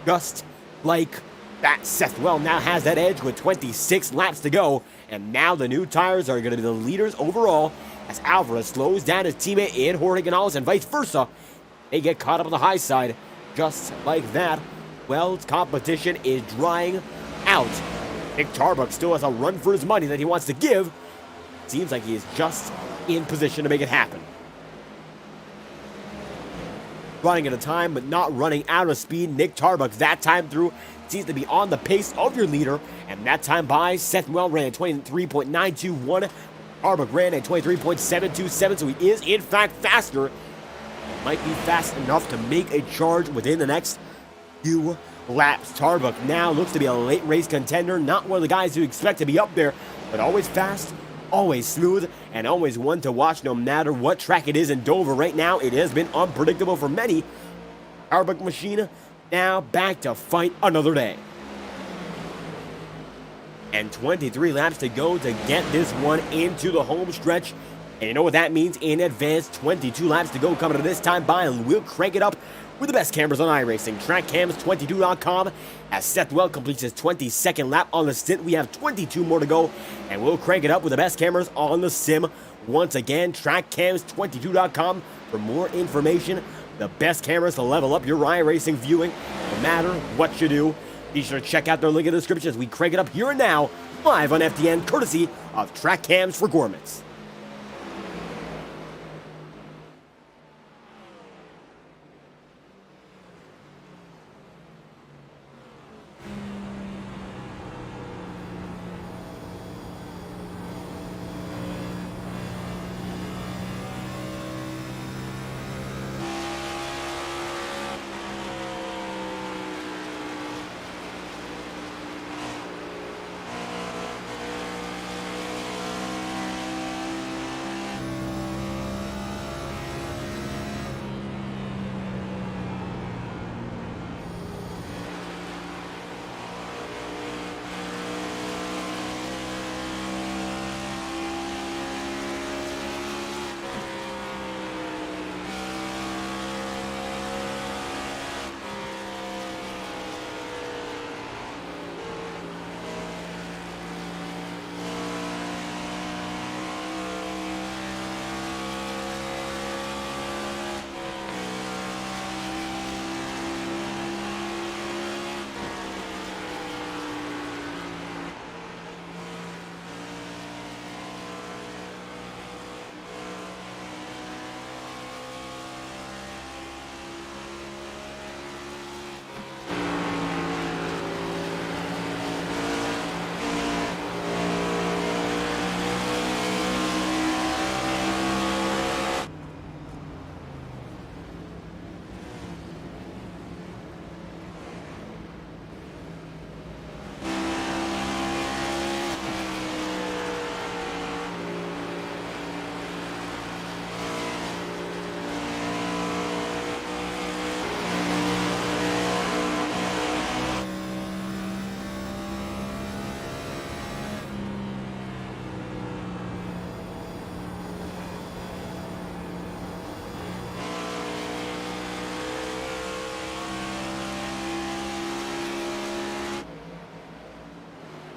just like that. Seth Well now has that edge with 26 laps to go. And now the new tires are going to be the leaders overall, as Alvarez slows down his teammate in Jorge Canales and vice versa. They get caught up on the high side just like that. Well's competition is drying out. Nick Tarbuck still has a run for his money that he wants to give. Seems like he is just in position to make it happen. Running at a time, but not running out of speed. Nick Tarbuck that time through seems to be on the pace of your leader. And that time by, Seth Well ran at 23.921. Tarbuck ran at 23.727, so he is in fact faster. Might be fast enough to make a charge within the next few laps. Tarbuck now looks to be a late race contender. Not one of the guys you expect to be up there, but always fast, always smooth, and always one to watch no matter what track it is in Dover. Right now, it has been unpredictable for many. Tarbuck machine now back to fight another day. And 23 laps to go to get this one into the home stretch. And you know what that means in advance. 22 laps to go coming to this time by, and we'll crank it up with the best cameras on iRacing. TrackCams22.com. As Seth Well completes his 22nd lap on the stint, we have 22 more to go, and we'll crank it up with the best cameras on the sim. Once again, TrackCams22.com for more information. The best cameras to level up your iRacing viewing, no matter what you do. Be sure to check out their link in the description as we crank it up here and now, live on FDN, courtesy of Track Cams for Gourmets.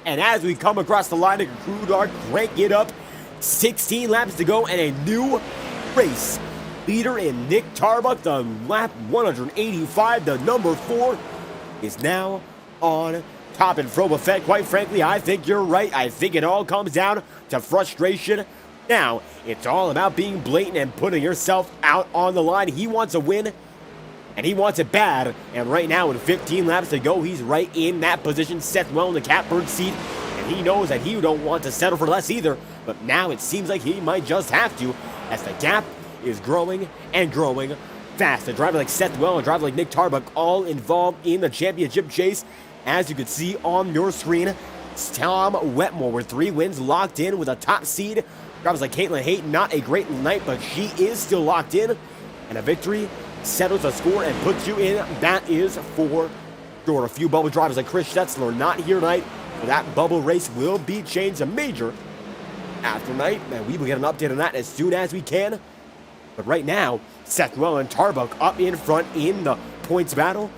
And as we come across the line, the crew are crank it up. 16 laps to go and a new race leader in Nick Tarbuck, the lap 185, the number 4, is now on top. And from effect, quite frankly, I think you're right. I think it all comes down to frustration. Now, it's all about being blatant and putting yourself out on the line. He wants a win, and he wants it bad. And right now, with 15 laps to go, he's right in that position. Seth well in the catbird seat, and he knows that he don't want to settle for less either. But now it seems like he might just have to, as the gap is growing and growing fast. A driver like Seth Well, a driver like Nick Tarbuck, all involved in the championship chase. As you can see on your screen, Tom Wetmore with 3 wins locked in with a top seed. Drivers like Caitlin Hayton, not a great night, but she is still locked in. And a victory settles the score and puts you in. That is for sure. A few bubble drivers like Chris Stetzler not here tonight. So that bubble race will be changed to major after night. And we will get an update on that as soon as we can. But right now, Seth Well and Tarbuck up in front in the points battle.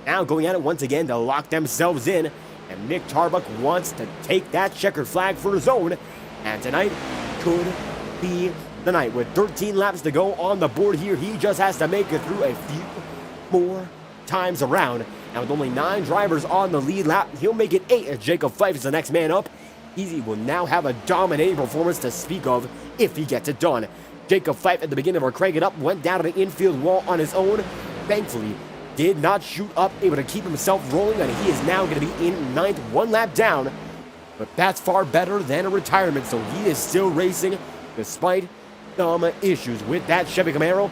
Now going at it once again to lock themselves in. And Nick Tarbuck wants to take that checkered flag for his own. And tonight could be the night. With 13 laps to go on the board here, he just has to make it through a few more times around. And with only 9 drivers on the lead lap, he'll make it 8 as Jacob Fife is the next man up. He will now have a dominating performance to speak of if he gets it done. Jacob Fife at the beginning of our crank it up went down to the infield wall on his own. Thankfully, did not shoot up, able to keep himself rolling, and he is now going to be in 9th, 1 lap down. But that's far better than a retirement, so he is still racing despite some issues with that Chevy Camaro.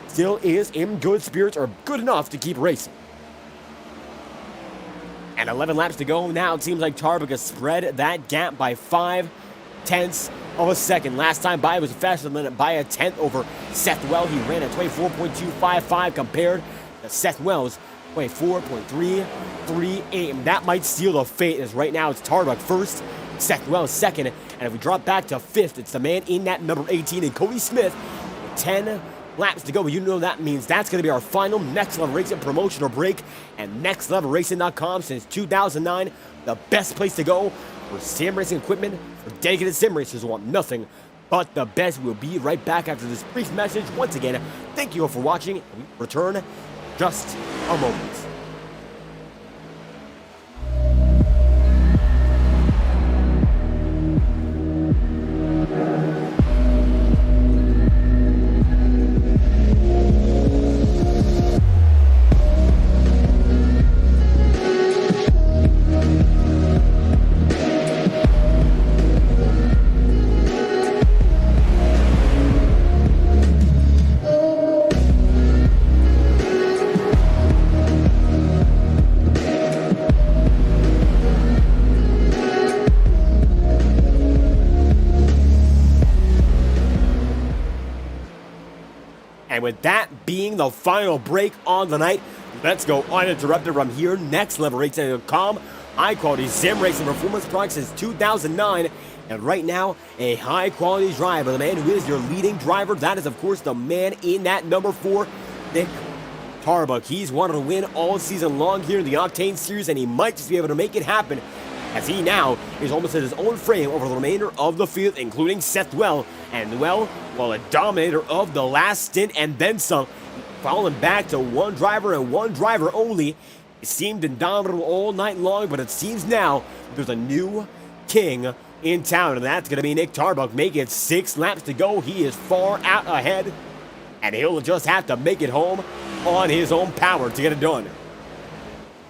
Still is in good spirits, or good enough to keep racing. And 11 laps to go. Now it seems like Tarbuck has spread that gap by 0.5 of a second. Last time by was faster than by a 1/10 over Seth Well. He ran at 24.255 compared to Seth Wells' 24.338. That might seal the fate, as right now it's Tarbuck first, Seth Wells second, and if we drop back to 5th, it's the man in that number 18 and Cody Smith. 10 laps to go, but you know that means that's going to be our final Next Level Racing promotional break. And NextLevelRacing.com, since 2009, the best place to go for sim racing equipment. For dedicated sim racers who want nothing but the best. We'll be right back after this brief message. Once again, thank you all for watching, and we return just a moment. And with that being the final break on the night, let's go uninterrupted from here. NextLevelRacing.com, high-quality sim racing performance product since 2009. And right now, a high-quality driver, the man who is your leading driver. That is, of course, the man in that number 4, Nick Tarbuck. He's wanted to win all season long here in the Octane Series, and he might just be able to make it happen, as he now is almost at his own frame over the remainder of the field, including Seth Well. And Well, while a dominator of the last stint and then some, falling back to one driver and one driver only. It seemed indomitable all night long, but it seems now there's a new king in town, and that's going to be Nick Tarbuck. Making it 6 laps to go. He is far out ahead, and he'll just have to make it home on his own power to get it done.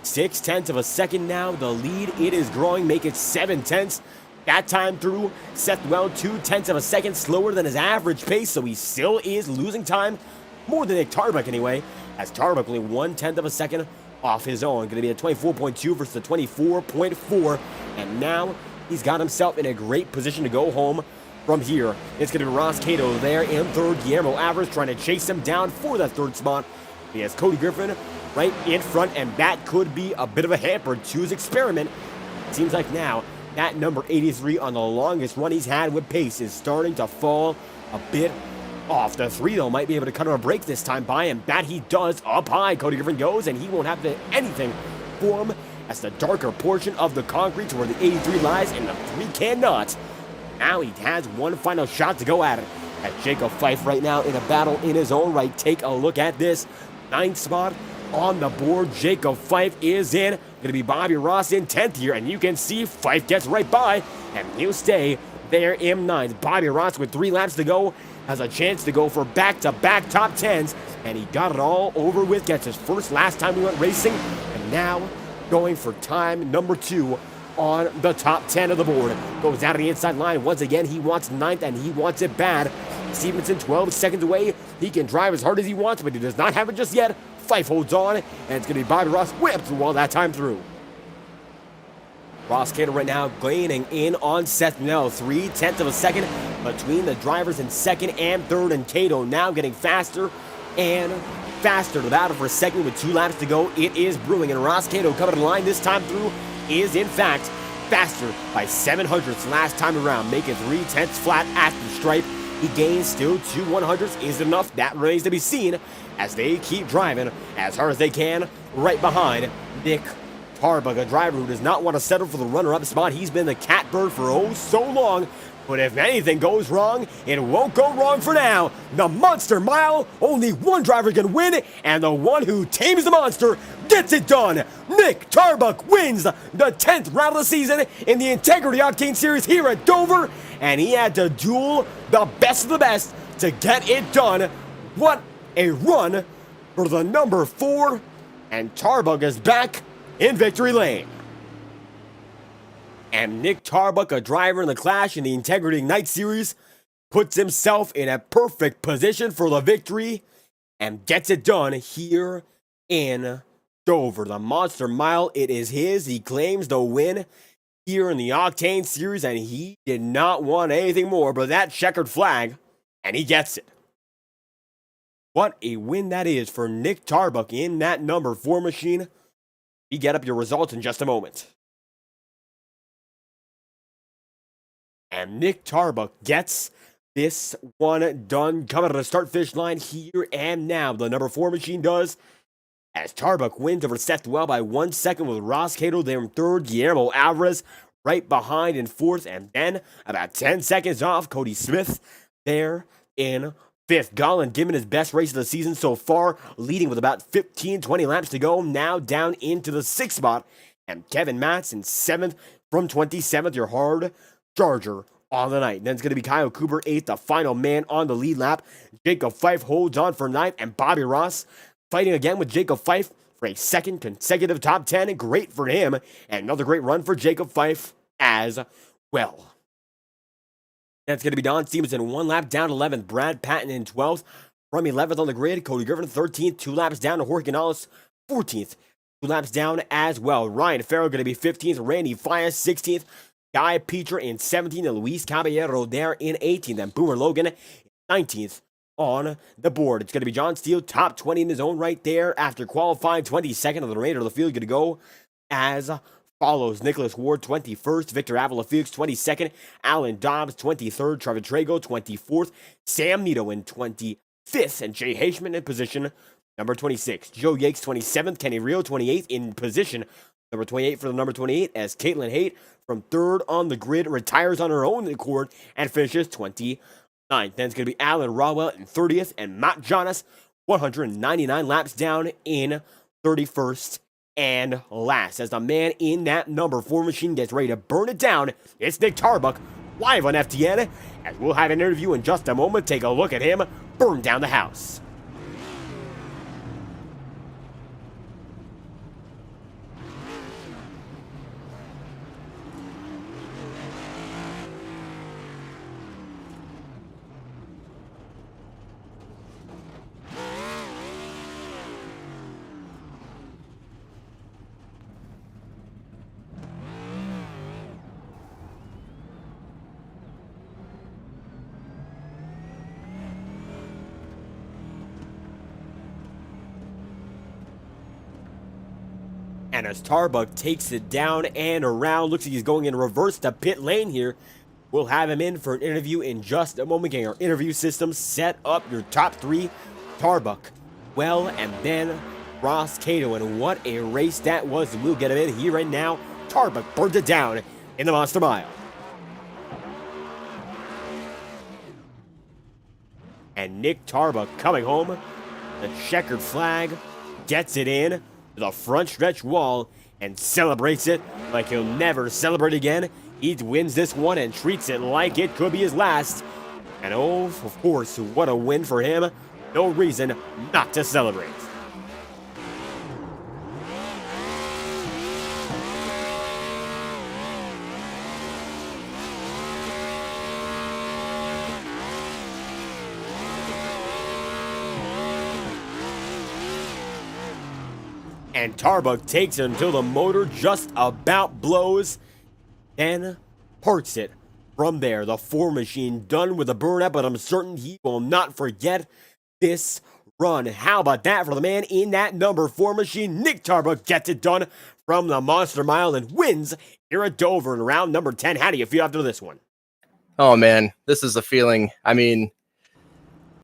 0.6 of a second now. The lead, it is growing. Make it 0.7. That time through, Seth Well 0.2 of a second slower than his average pace, so he still is losing time, more than Nick Tarbuck anyway, as Tarbuck only 0.1 of a second off his own. Going to be a 24.2 versus a 24.4, and now he's got himself in a great position to go home from here. It's going to be Ross Cato there in 3rd. Guillermo Alvarez trying to chase him down for that 3rd spot. He has Cody Griffin right in front, and that could be a bit of a hamper to his experiment. It seems like now that number 83 on the longest run he's had with pace is starting to fall a bit off. The 3, though, might be able to cut on a break this time by, and that he does. Up high, Cody Griffin goes, and he won't have to anything for him That's the darker portion of the concrete to where the 83 lies, and the 3 cannot. Now he has one final shot to go at it. At Jacob Fife right now in a battle in his own right. Take a look at this. 9th spot on the board. Jacob Fife is in. Gonna be Bobby Ross in 10th here, and you can see Fife gets right by, and he'll stay there in 9th. Bobby Ross with 3 laps to go has a chance to go for back-to-back top 10s, and he got it all over with. Gets his first last time we went racing, and now going for time number 2 on the top 10 of the board. Goes out of the inside line. Once again, he wants 9th, and he wants it bad. Stevenson 12 seconds away. He can drive as hard as he wants, but he does not have it just yet. Fife holds on, and it's going to be Bobby Ross whipped through all that time through. Ross Cato right now gaining in on Seth Nell. 3/10 of a second between the drivers in 2nd and 3rd, and Cato now getting faster and faster. The battle for 2nd with 2 laps to go. It is brewing, and Ross Cato coming to the line this time through is in fact faster by 700ths last time around, making 3/10 flat at the stripe. He gains still 2 100ths. Is it enough? That remains to be seen as they keep driving as hard as they can right behind Nick Tarbuck, a driver who does not want to settle for the runner-up spot. He's been the catbird for oh so long, but if anything goes wrong, it won't go wrong for now. The Monster Mile, only one driver can win, and the one who tames the monster gets it done. Nick Tarbuck wins the 10th round of the season in the Integrity Octane Series here at Dover, and he had to duel the best of the best to get it done. What a run for the number 4, and Tarbuck is back in victory lane. And Nick Tarbuck, a driver in the Clash in the Integrity Night Series, puts himself in a perfect position for the victory and gets it done here in Dover. The Monster Mile, it is his. He claims the win here in the Octane Series, and he did not want anything more but that checkered flag, and he gets it. What a win that is for Nick Tarbuck in that number 4 machine. We get up your results in just a moment. And Nick Tarbuck gets this one done. Coming to the start-finish line here and now. The number 4 machine does. As Tarbuck wins over Seth Well by 1 second with Ross Cato there in 3rd. Guillermo Alvarez right behind in 4th. And then about 10 seconds off, Cody Smith there in 5th. Gollin giving his best race of the season so far, leading with about 15-20 laps to go. Now down into the 6th spot. And Kevin Matz in 7th from 27th. Your hard charger on the night. Then it's going to be Kyle Cooper 8th, the final man on the lead lap. Jacob Fife holds on for 9th, and Bobby Ross fighting again with Jacob Fife for a 2nd consecutive top 10. Great for him, and another great run for Jacob Fife as well. That's going to be Don Stevenson 1 lap down 11th. Brad Patton in 12th. From 11th on the grid, Cody Griffin 13th. 2 laps down to Jorge Canales 14th. 2 laps down as well. Ryan Farrell going to be 15th. Randy Fias 16th. Guy Peter in 17th. And Luis Caballero there in 18th. And Boomer Logan in 19th on the board. It's going to be John Steele top 20 in his own right there after qualifying 22nd. Of the remainder of the field going to go as follows. Nicholas Ward 21st, Victor Avila Felix 22nd, Alan Dobbs 23rd, Trevor Trago 24th, Sam Nito in 25th, and Jay Haishman in position number 26. Joe Yakes 27th, Kenny Rio 28th in position number 28 for the number 28 as Caitlin Haight from 3rd on the grid retires on her own accord and finishes 29th. Then it's going to be Alan Rawell in 30th and Matt Jonas 199 laps down in 31st. And last, as the man in that number 4 machine gets ready to burn it down, it's Nick Tarbuck, live on FTN, as we'll have an interview in just a moment. Take a look at him burn down the house. And as Tarbuck takes it down and around, looks like he's going in reverse to pit lane here. We'll have him in for an interview in just a moment. Getting our interview system set up. Your top 3, Tarbuck, Well, and then Ross Cato, and what a race that was. We'll get him in here right now. Tarbuck burns it down in the Monster Mile. And Nick Tarbuck coming home. The checkered flag gets it in to the front stretch wall and celebrates it like he'll never celebrate again. He wins this one and treats it like it could be his last. And oh, of course, what a win for him. No reason not to celebrate. And Tarbuck takes it until the motor just about blows, then parks it. From there, the 4 machine done with the burnout, but I'm certain he will not forget this run. How about that for the man in that number 4 machine? Nick Tarbuck gets it done from the Monster Mile and wins here at Dover in round number 10. How do you feel after this one? Oh, man, this is a feeling. I mean,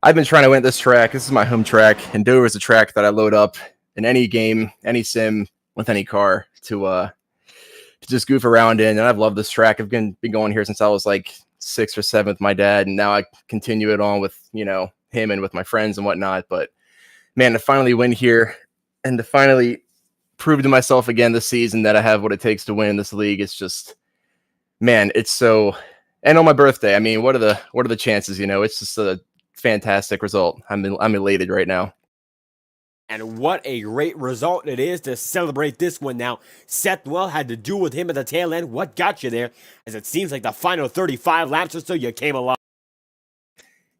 I've been trying to win this track. This is my home track, and Dover is a track that I load up in any game, any sim, with any car to just goof around in. And I've loved this track. I've been going here since I was like 6 or 7 with my dad, and now I continue it on with, him and with my friends and whatnot. But man, to finally win here and to finally prove to myself again this season that I have what it takes to win in this league, it's just, man, it's so. And on my birthday, I mean, what are the chances? It's just a fantastic result. I'm elated right now. And what a great result it is to celebrate this one now. Seth Well had to do with him at the tail end. What got you there? As it seems like the final 35 laps or so, you came alive.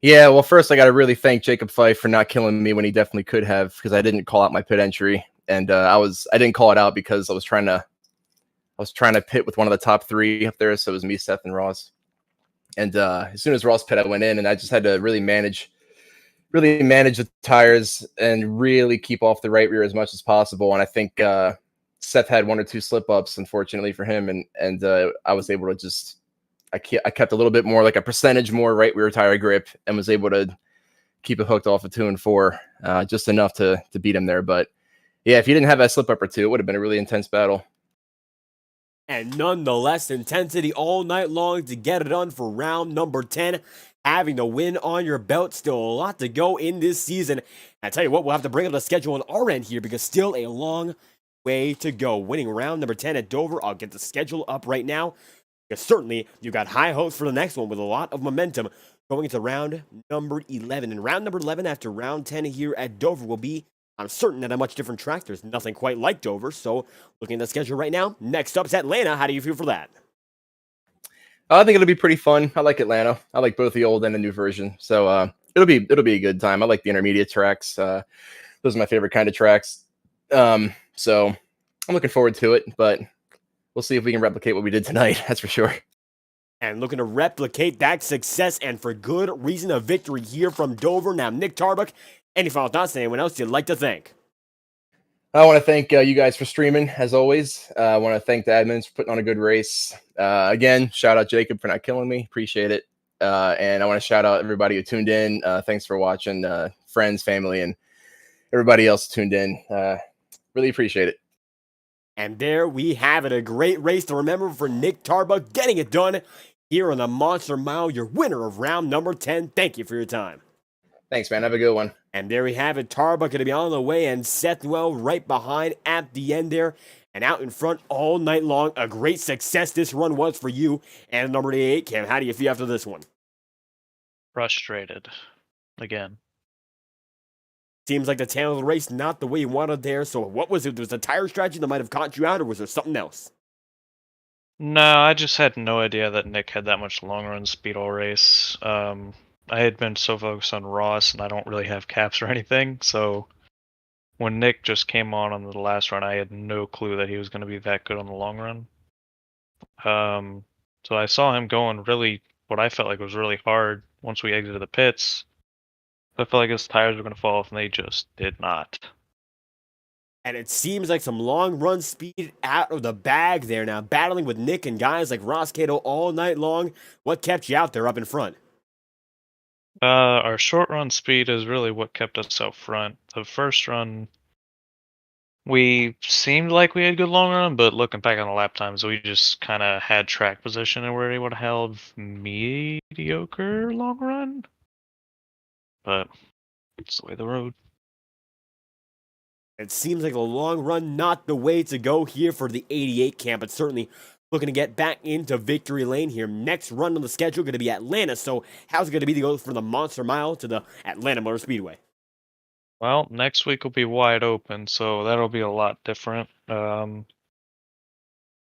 Yeah, well, first I got to really thank Jacob Fife for not killing me when he definitely could have, because I didn't call out my pit entry, and I didn't call it out because I was trying to pit with one of the top 3 up there, so it was me, Seth, and Ross. And as soon as Ross pit, I went in, and I just had to really manage the tires and really keep off the right rear as much as possible. And I think Seth had 1 or 2 slip ups, unfortunately for him, and I was able to just. I kept a little bit more, like a percentage more right rear tire grip, and was able to keep it hooked off of 2 and 4, just enough to beat him there. But yeah, if you didn't have that slip up or 2, it would have been a really intense battle. And nonetheless, intensity all night long to get it done for round number 10. Having the win on your belt, still a lot to go in this season. I tell you what, we'll have to bring up the schedule on our end here because still a long way to go. Winning round number 10 at Dover. I'll get the schedule up right now. Because certainly, you got high hopes for the next one with a lot of momentum going into round number 11. And round number 11 after round 10 here at Dover will be, I'm certain, at a much different track. There's nothing quite like Dover. So, looking at the schedule right now, next up's Atlanta. How do you feel for that? I think it'll be pretty fun. I like Atlanta. I like both the old and the new version. So it'll be a good time. I like the intermediate tracks. Those are my favorite kind of tracks. So I'm looking forward to it, but we'll see if we can replicate what we did tonight. That's for sure. And looking to replicate that success, and for good reason, a victory here from Dover. Now, Nick Tarbuck, any final thoughts? Anyone else you'd like to thank? I want to thank you guys for streaming, as always. I want to thank the admins for putting on a good race. Again, shout out Jacob for not killing me. Appreciate it. And I want to shout out everybody who tuned in. Thanks for watching. Friends, family, and everybody else tuned in. Really appreciate it. And there we have it. A great race to remember for Nick Tarbuck getting it done here on the Monster Mile, your winner of round number 10. Thank you for your time. Thanks, man. Have a good one. And there we have it. Tarbuck going to be on the way, and Sethwell right behind at the end there. And out in front all night long. A great success this run was for you. And number 88, Cam, how do you feel after this one? Frustrated. Again. Seems like the tail of the race, not the way you wanted there. So what was it? Was a tire strategy that might have caught you out, or was there something else? No, I just had no idea that Nick had that much long run speed all race. I had been so focused on Ross, and I don't really have caps or anything. So when Nick just came on the last run, I had no clue that he was going to be that good on the long run. So I saw him going really, what I felt like was really hard once we exited the pits. I felt like his tires were going to fall off, and they just did not. And it seems like some long run speed out of the bag there now, battling with Nick and guys like Ross Cato all night long. What kept you out there up in front? Our short run speed is really what kept us out front. The first run, We seemed like we had good long run, but looking back on the lap times, we just kind of had track position and were able to have mediocre long run. But it's the way of the road. It seems like a long run, not the way to go here for the 88 camp, but certainly looking to get back into victory lane here. Next run on the schedule going to be Atlanta. So how's it going to be to go from the Monster Mile to the Atlanta Motor Speedway? Well, next week will be wide open, so that'll be a lot different.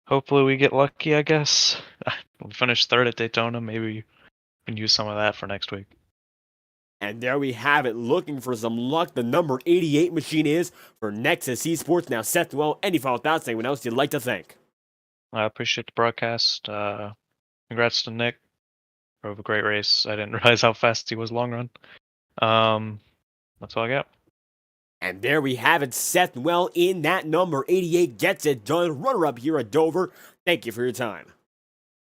Hopefully we get lucky, I guess. We'll finish third at Daytona. Maybe we can use some of that for next week. And there we have it, looking for some luck. The number 88 machine is for Nexus Esports. Now, Seth, well, any final thoughts? Anyone else you'd like to thank? I appreciate the broadcast. Congrats to Nick. Drove a great race. I didn't realize how fast he was long run. That's all I got. And there we have it, Seth. Well, in that number 88 gets it done. Runner-up here at Dover. Thank you for your time.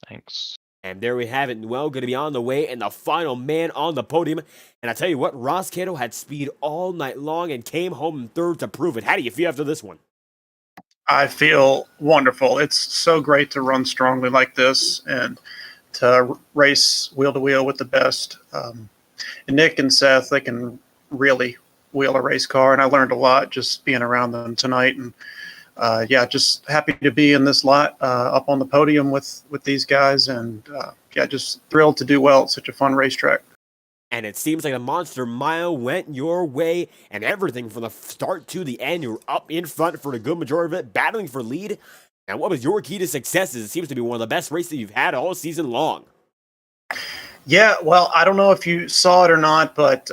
Thanks. And there we have it. Noel going to be on the way and the final man on the podium. And I tell you what, Ross Cato had speed all night long and came home in third to prove it. How do you feel after this one? I feel wonderful. It's so great to run strongly like this and to race wheel to wheel with the best. And Nick and Seth, they can really wheel a race car, and I learned a lot just being around them tonight. And just happy to be in this lot up on the podium with these guys, and just thrilled to do well. It's such a fun racetrack. And it seems like the Monster Mile went your way, and everything from the start to the end, you were up in front for the good majority of it, battling for lead. And what was your key to success? It seems to be one of the best races you've had all season long. Yeah, well, I don't know if you saw it or not, but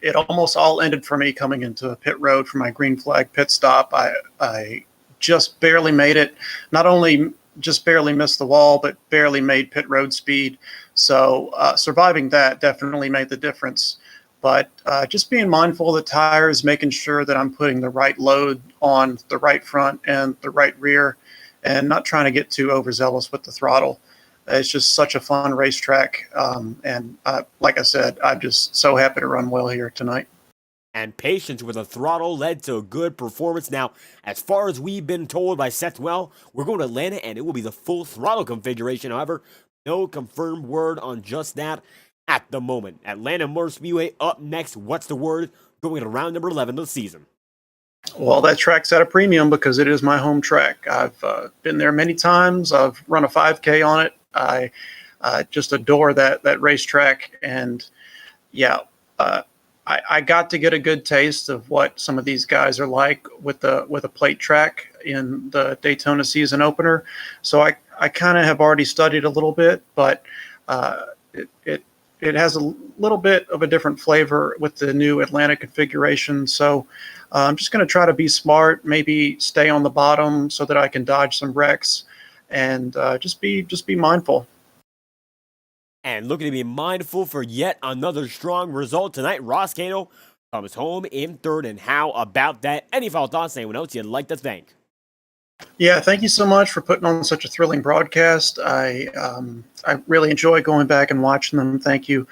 it almost all ended for me coming into pit road for my green flag pit stop. I just barely made it. Not only just barely missed the wall, but barely made pit road speed. So surviving that definitely made the difference. But just being mindful of the tires, making sure that I'm putting the right load on the right front and the right rear, and not trying to get too overzealous with the throttle. It's just such a fun racetrack. And like I said, I'm just so happy to run well here tonight. And patience with the throttle led to a good performance. Now, as far as we've been told by Seth Well, we're going to Atlanta, and it will be the full throttle configuration. However, no confirmed word on just that at the moment. Atlanta Motor Speedway up next. What's the word? Going to round number 11 of the season. Well, that track's at a premium because it is my home track. I've been there many times. I've run a 5K on it. I just adore that racetrack. And I got to get a good taste of what some of these guys are like with a plate track in the Daytona season opener. So I kind of have already studied a little bit, but it has a little bit of a different flavor with the new Atlanta configuration. So I'm just going to try to be smart, maybe stay on the bottom so that I can dodge some wrecks, and just be mindful. And looking to be mindful for yet another strong result tonight, Ross Cato comes home in third. And how about that? Any final thoughts? Anyone else you'd like to thank? Yeah, thank you so much for putting on such a thrilling broadcast. I really enjoy going back and watching them. Thank you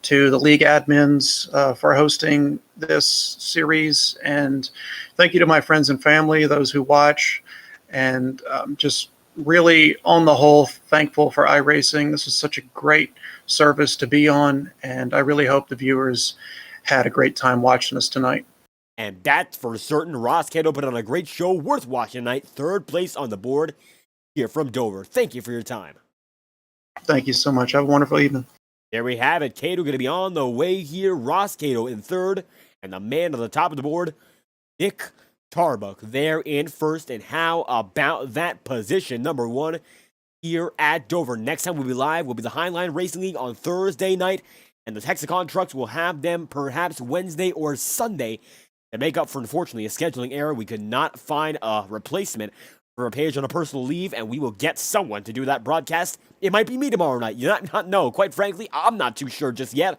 to the league admins for hosting this series, and thank you to my friends and family, those who watch, and just really, on the whole, thankful for iRacing. This is such a great service to be on, and I really hope the viewers had a great time watching us tonight. And that's for certain. Ross Cato put on a great show, worth watching tonight. Third place on the board here from Dover. Thank you for your time. Thank you so much. Have a wonderful evening. There we have it. Cato going to be on the way here. Ross Cato in third. And the man on the top of the board, Nick Tarbuck, there in first. And how about that position? Number one here at Dover. Next time we'll be live will be the Highline Racing League on Thursday night. And the Texacon trucks will have them perhaps Wednesday or Sunday. To make up for, unfortunately, a scheduling error, we could not find a replacement for a page on a personal leave, and we will get someone to do that broadcast. It might be me tomorrow night. You not know. Quite frankly, I'm not too sure just yet.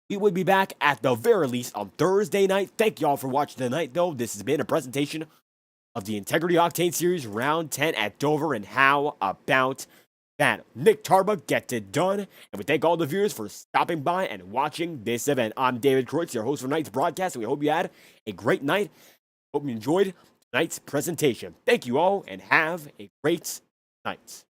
We will be back at the very least on Thursday night. Thank you all for watching tonight, though. This has been a presentation of the Integrity Octane Series Round 10 at Dover, and how about that? Nick Tarbuck gets it done, and we thank all the viewers for stopping by and watching this event. I'm David Kreutz, your host for tonight's broadcast, and we hope you had a great night. Hope you enjoyed tonight's presentation. Thank you all and have a great night.